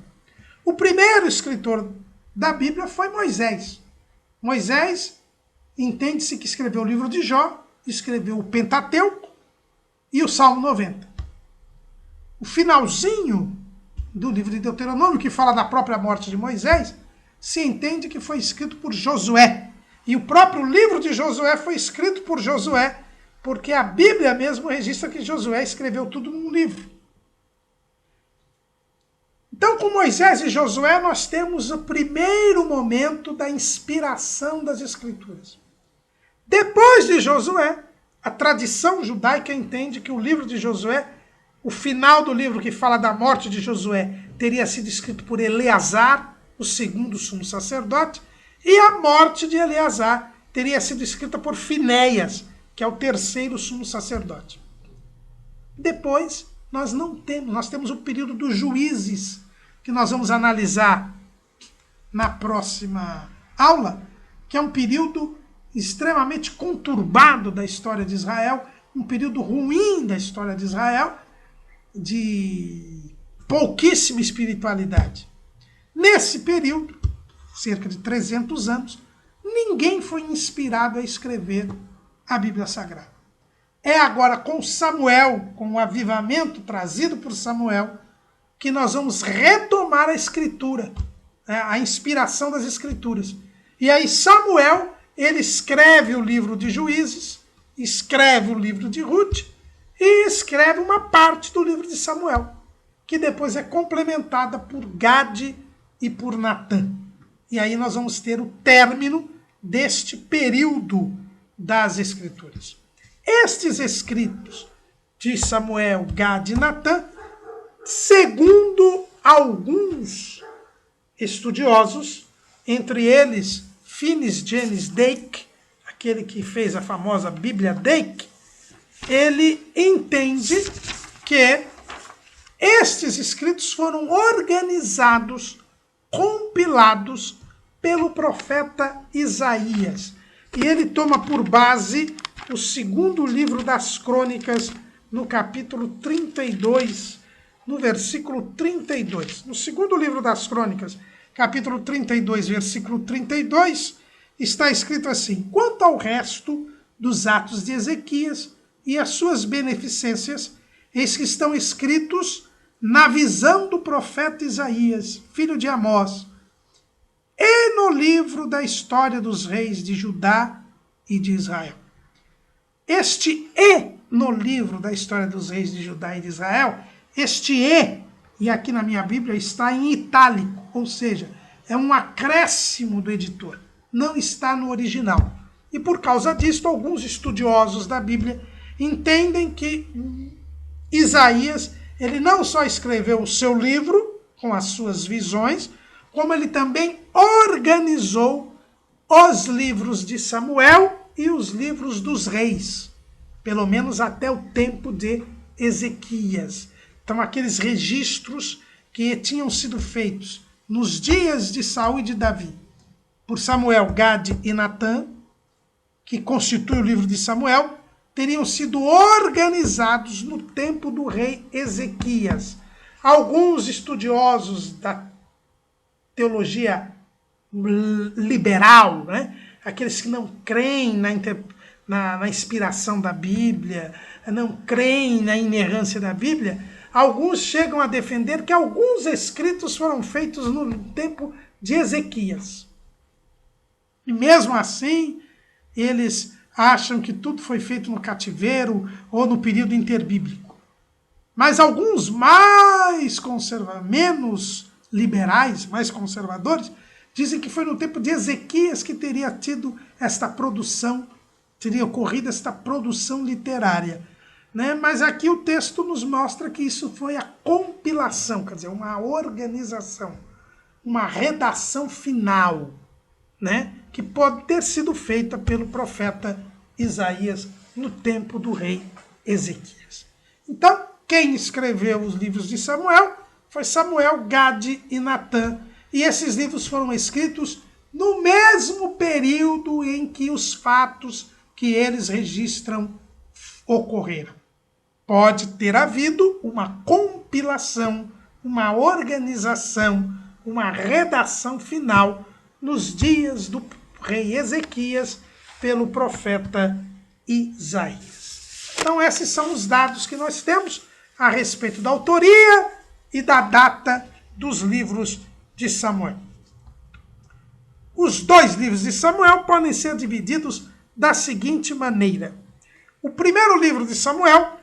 O primeiro escritor da Bíblia foi Moisés. Moisés, entende-se que escreveu o livro de Jó, escreveu o Pentateuco e o Salmo 90. O finalzinho do livro de Deuteronômio, que fala da própria morte de Moisés, se entende que foi escrito por Josué. E o próprio livro de Josué foi escrito por Josué, porque a Bíblia mesmo registra que Josué escreveu tudo num livro. Então, com Moisés e Josué, nós temos o primeiro momento da inspiração das Escrituras. Depois de Josué, a tradição judaica entende que o livro de Josué, o final do livro que fala da morte de Josué, teria sido escrito por Eleazar, o segundo sumo sacerdote, e a morte de Eleazar teria sido escrita por Finéias, que é o terceiro sumo sacerdote. Depois, nós temos o período dos juízes, que nós vamos analisar na próxima aula, que é um período extremamente conturbado da história de Israel, um período ruim da história de Israel, de pouquíssima espiritualidade. Nesse período, cerca de 300 anos, ninguém foi inspirado a escrever a Bíblia Sagrada. É agora com Samuel, com o avivamento trazido por Samuel, que nós vamos retomar a Escritura, a inspiração das Escrituras. E aí Samuel, ele escreve o livro de Juízes, escreve o livro de Ruth e escreve uma parte do livro de Samuel, que depois é complementada por Gade e por Natã. E aí nós vamos ter o término deste período das Escrituras. Estes escritos de Samuel, Gade e Natã, segundo alguns estudiosos, entre eles Finis James Dake, aquele que fez a famosa Bíblia Dake, ele entende que estes escritos foram organizados, compilados pelo profeta Isaías. E ele toma por base o segundo livro das Crônicas, no capítulo 32, no versículo 32. No segundo livro das Crônicas, capítulo 32, versículo 32, está escrito assim: quanto ao resto dos atos de Ezequias e as suas beneficências, eis que estão escritos na visão do profeta Isaías, filho de Amós, e no livro da história dos reis de Judá e de Israel. Este "e" no livro da história dos reis de Judá e de Israel, este "e", aqui na minha Bíblia está em itálico, ou seja, é um acréscimo do editor, não está no original. E por causa disso, alguns estudiosos da Bíblia entendem que Isaías, ele não só escreveu o seu livro com as suas visões, como ele também organizou os livros de Samuel e os livros dos reis, pelo menos até o tempo de Ezequias. Então, aqueles registros que tinham sido feitos nos dias de Saul e de Davi, por Samuel, Gade e Natã, que constitui o livro de Samuel, teriam sido organizados no tempo do rei Ezequias. Alguns estudiosos da teologia liberal, né? Aqueles que não creem na inspiração da Bíblia, não creem na inerrância da Bíblia, alguns chegam a defender que alguns escritos foram feitos no tempo de Ezequias. E mesmo assim, eles acham que tudo foi feito no cativeiro ou no período interbíblico. Mas alguns menos liberais, mais conservadores, dizem que foi no tempo de Ezequias que teria tido esta produção, teria ocorrido esta produção literária. Né? Mas aqui o texto nos mostra que isso foi a compilação, quer dizer, uma organização. uma redação final, né, que pode ter sido feita pelo profeta Isaías no tempo do rei Ezequias. Então, quem escreveu os livros de Samuel foi Samuel, Gade e Natã. E esses livros foram escritos no mesmo período em que os fatos que eles registram ocorreram. Pode ter havido uma compilação, uma organização, uma redação final nos dias do rei Ezequias pelo profeta Isaías. Então esses são os dados que nós temos a respeito da autoria e da data dos livros de Samuel. Os dois livros de Samuel podem ser divididos da seguinte maneira. O primeiro livro de Samuel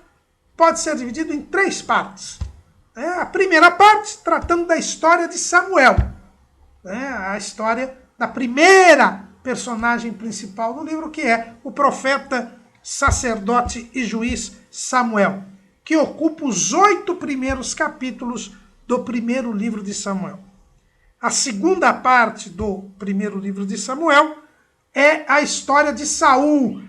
pode ser dividido em 3 partes. A primeira parte, tratando da história de Samuel. A história da primeira personagem principal do livro, que é o profeta, sacerdote e juiz Samuel, que ocupa os 8 primeiros capítulos do primeiro livro de Samuel. A segunda parte do primeiro livro de Samuel é a história de Saul,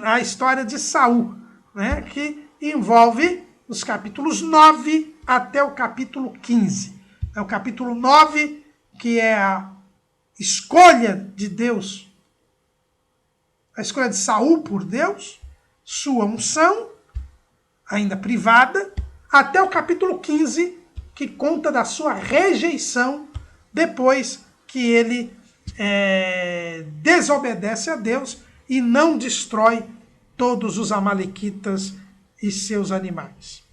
a história de Saul, né, que envolve os capítulos 9 até o capítulo 15. É o capítulo 9, que é a escolha de Deus, a escolha de Saul por Deus, sua unção, ainda privada, até o capítulo 15, que conta da sua rejeição depois que ele desobedece a Deus e não destrói todos os amalequitas e seus animais.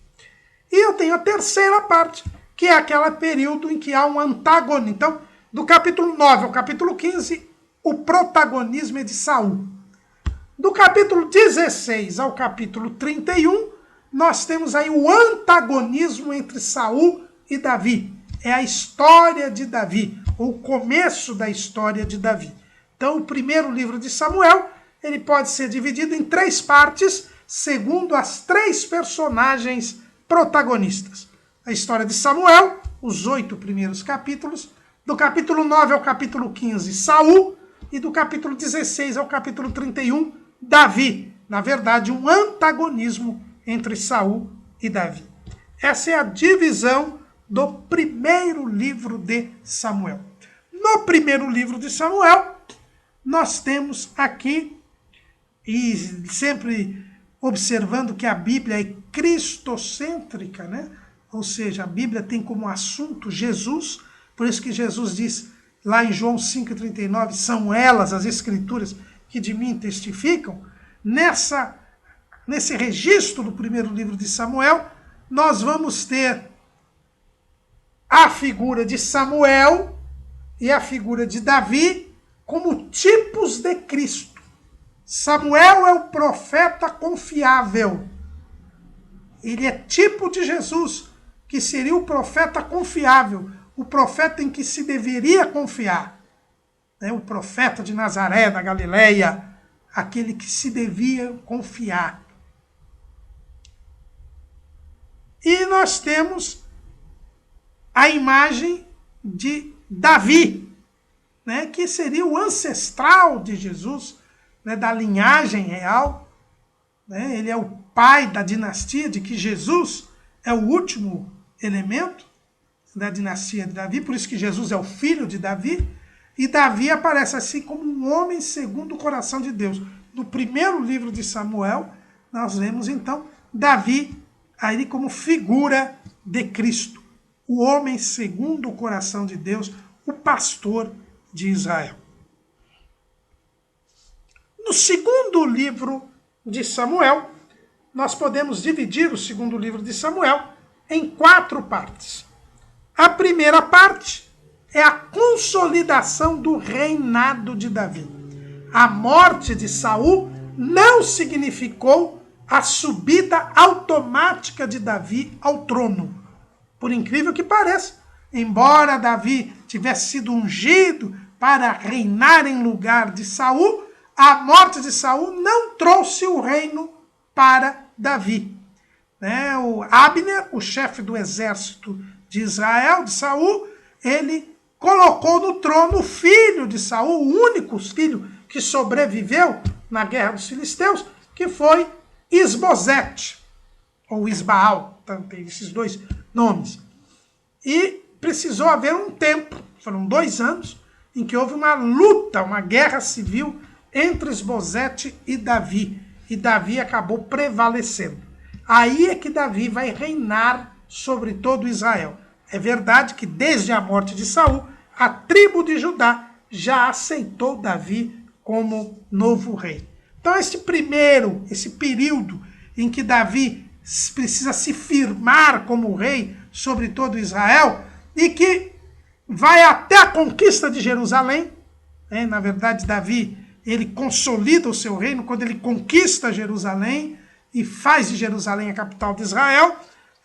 E eu tenho a terceira parte, que é aquele período em que há um antagonismo. Então, do capítulo 9 ao capítulo 15, o protagonismo é de Saul. Do capítulo 16 ao capítulo 31, nós temos aí o antagonismo entre Saul e Davi. É a história de Davi, ou o começo da história de Davi. Então, o primeiro livro de Samuel, ele pode ser dividido em 3 partes, segundo as 3 personagens protagonistas. A história de Samuel, os 8 primeiros capítulos, do capítulo 9 ao capítulo 15, Saul, e do capítulo 16 ao capítulo 31, Davi. Na verdade, um antagonismo entre Saul e Davi. Essa é a divisão do primeiro livro de Samuel. No primeiro livro de Samuel, nós temos aqui, e sempre observando que a Bíblia é cristocêntrica, né? Ou seja, a Bíblia tem como assunto Jesus, por isso que Jesus diz lá em João 5,39, são elas as escrituras que de mim testificam. Nesse registro do primeiro livro de Samuel, nós vamos ter a figura de Samuel e a figura de Davi como tipos de Cristo. Samuel é o profeta confiável. Ele é tipo de Jesus, que seria o profeta confiável, o profeta em que se deveria confiar. O profeta de Nazaré, da Galileia, aquele que se devia confiar. E nós temos a imagem de Davi, né, que seria o ancestral de Jesus, né, da linhagem real. Né, ele é o pai da dinastia, de que Jesus é o último elemento da dinastia de Davi, por isso que Jesus é o filho de Davi, e Davi aparece assim como um homem segundo o coração de Deus. No primeiro livro de Samuel, nós vemos então Davi aí como figura de Cristo, o homem segundo o coração de Deus, o pastor de Israel. No segundo livro de Samuel, nós podemos dividir o segundo livro de Samuel em 4 partes. A primeira parte é a consolidação do reinado de Davi. A morte de Saul não significou a subida automática de Davi ao trono. Por incrível que pareça, embora Davi tivesse sido ungido para reinar em lugar de Saul, a morte de Saul não trouxe o reino para Davi. O Abner, o chefe do exército de Israel, de Saul, ele colocou no trono o filho de Saul, o único filho que sobreviveu na guerra dos filisteus, que foi Isbosete, ou Isbaal, tem esses dois nomes. E precisou haver um tempo, foram 2 anos, em que houve uma luta, uma guerra civil entre Isbosete e Davi. E Davi acabou prevalecendo. Aí é que Davi vai reinar sobre todo Israel. É verdade que desde a morte de Saul, a tribo de Judá já aceitou Davi como novo rei. Então esse período em que Davi precisa se firmar como rei sobre todo Israel e que vai até a conquista de Jerusalém, na verdade Davi ele consolida o seu reino quando ele conquista Jerusalém e faz de Jerusalém a capital de Israel.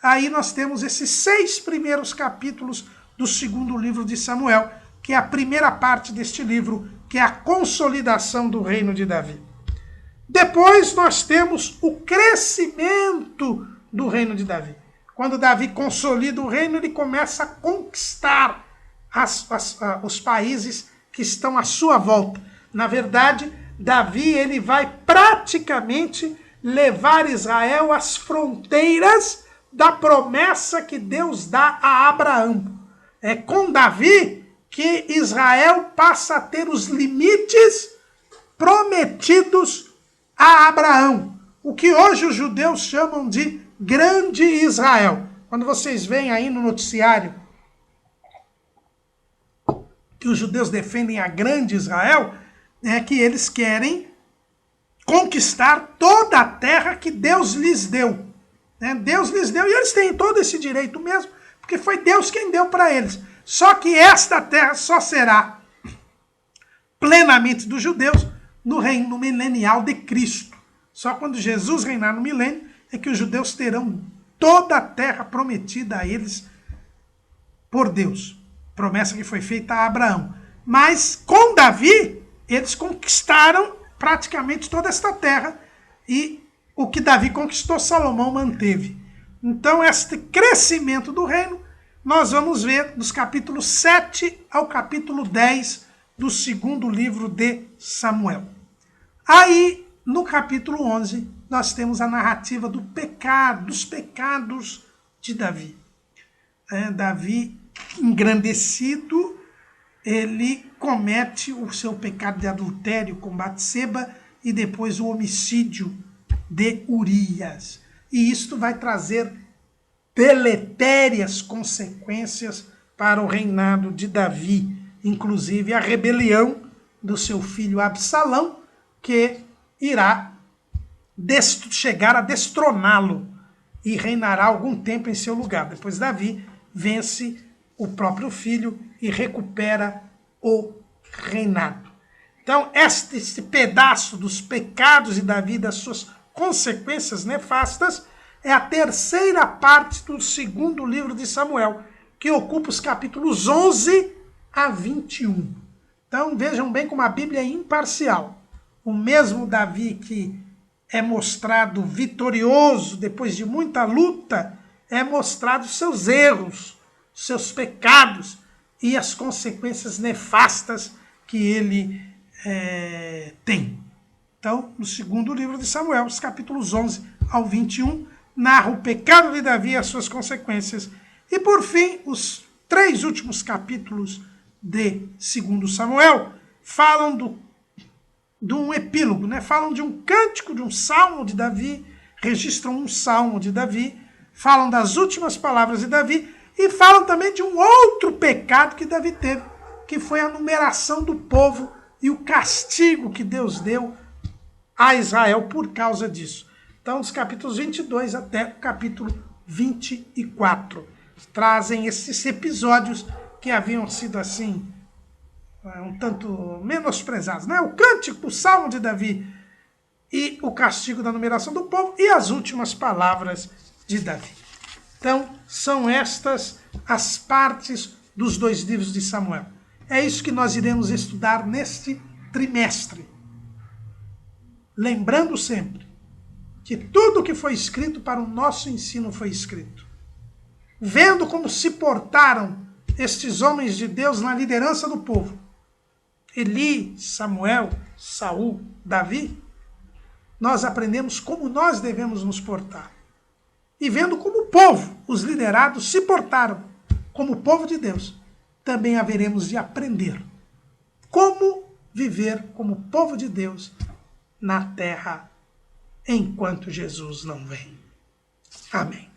Aí nós temos esses 6 primeiros capítulos do 2º livro de Samuel, que é a primeira parte deste livro, que é a consolidação do reino de Davi. Depois nós temos o crescimento do reino de Davi. Quando Davi consolida o reino, ele começa a conquistar os países que estão à sua volta. Na verdade, Davi ele vai praticamente levar Israel às fronteiras da promessa que Deus dá a Abraão. É com Davi que Israel passa a ter os limites prometidos a Abraão, o que hoje os judeus chamam de Grande Israel. Quando vocês veem aí no noticiário que os judeus defendem a Grande Israel, é que eles querem conquistar toda a terra que Deus lhes deu. Deus lhes deu e eles têm todo esse direito mesmo, porque foi Deus quem deu para eles. Só que esta terra só será plenamente dos judeus no reino milenial de Cristo. Só quando Jesus reinar no milênio é que os judeus terão toda a terra prometida a eles por Deus. Promessa que foi feita a Abraão. Mas com Davi, eles conquistaram praticamente toda esta terra e o que Davi conquistou, Salomão manteve. Então, este crescimento do reino, nós vamos ver dos capítulos 7 ao capítulo 10 do 2º livro de Samuel. Aí, no capítulo 11, nós temos a narrativa do pecado, dos pecados de Davi. Davi, engrandecido, ele comete o seu pecado de adultério com Batseba e depois o homicídio de Urias. E isto vai trazer deletérias consequências para o reinado de Davi, inclusive a rebelião do seu filho Absalão, que irá chegar a destroná-lo e reinará algum tempo em seu lugar. Depois Davi vence o próprio filho e recupera o reinado. Então, este pedaço dos pecados de Davi, das suas consequências nefastas, é a terceira parte do 2º livro de Samuel, que ocupa os capítulos 11 a 21. Então, vejam bem como a Bíblia é imparcial. O mesmo Davi que é mostrado vitorioso depois de muita luta, é mostrado seus erros, seus pecados e as consequências nefastas que ele tem. Então, no 2º livro de Samuel, os capítulos 11 ao 21, narra o pecado de Davi e as suas consequências. E, por fim, os 3 últimos capítulos de 2º Samuel falam de um epílogo, falam de um cântico, de um salmo de Davi, registram um salmo de Davi, falam das últimas palavras de Davi e falam também de um outro pecado que Davi teve, que foi a numeração do povo e o castigo que Deus deu a Israel por causa disso. Então, dos capítulos 22 até o capítulo 24, trazem esses episódios que haviam sido assim, um tanto menosprezados. O cântico, o salmo de Davi e o castigo da numeração do povo e as últimas palavras de Davi. Então, são estas as partes dos 2 livros de Samuel. É isso que nós iremos estudar neste trimestre. Lembrando sempre que tudo que foi escrito para o nosso ensino foi escrito. Vendo como se portaram estes homens de Deus na liderança do povo, Eli, Samuel, Saul, Davi, nós aprendemos como nós devemos nos portar. E vendo como o povo, os liderados, se portaram como o povo de Deus, também haveremos de aprender como viver como povo de Deus na terra enquanto Jesus não vem. Amém.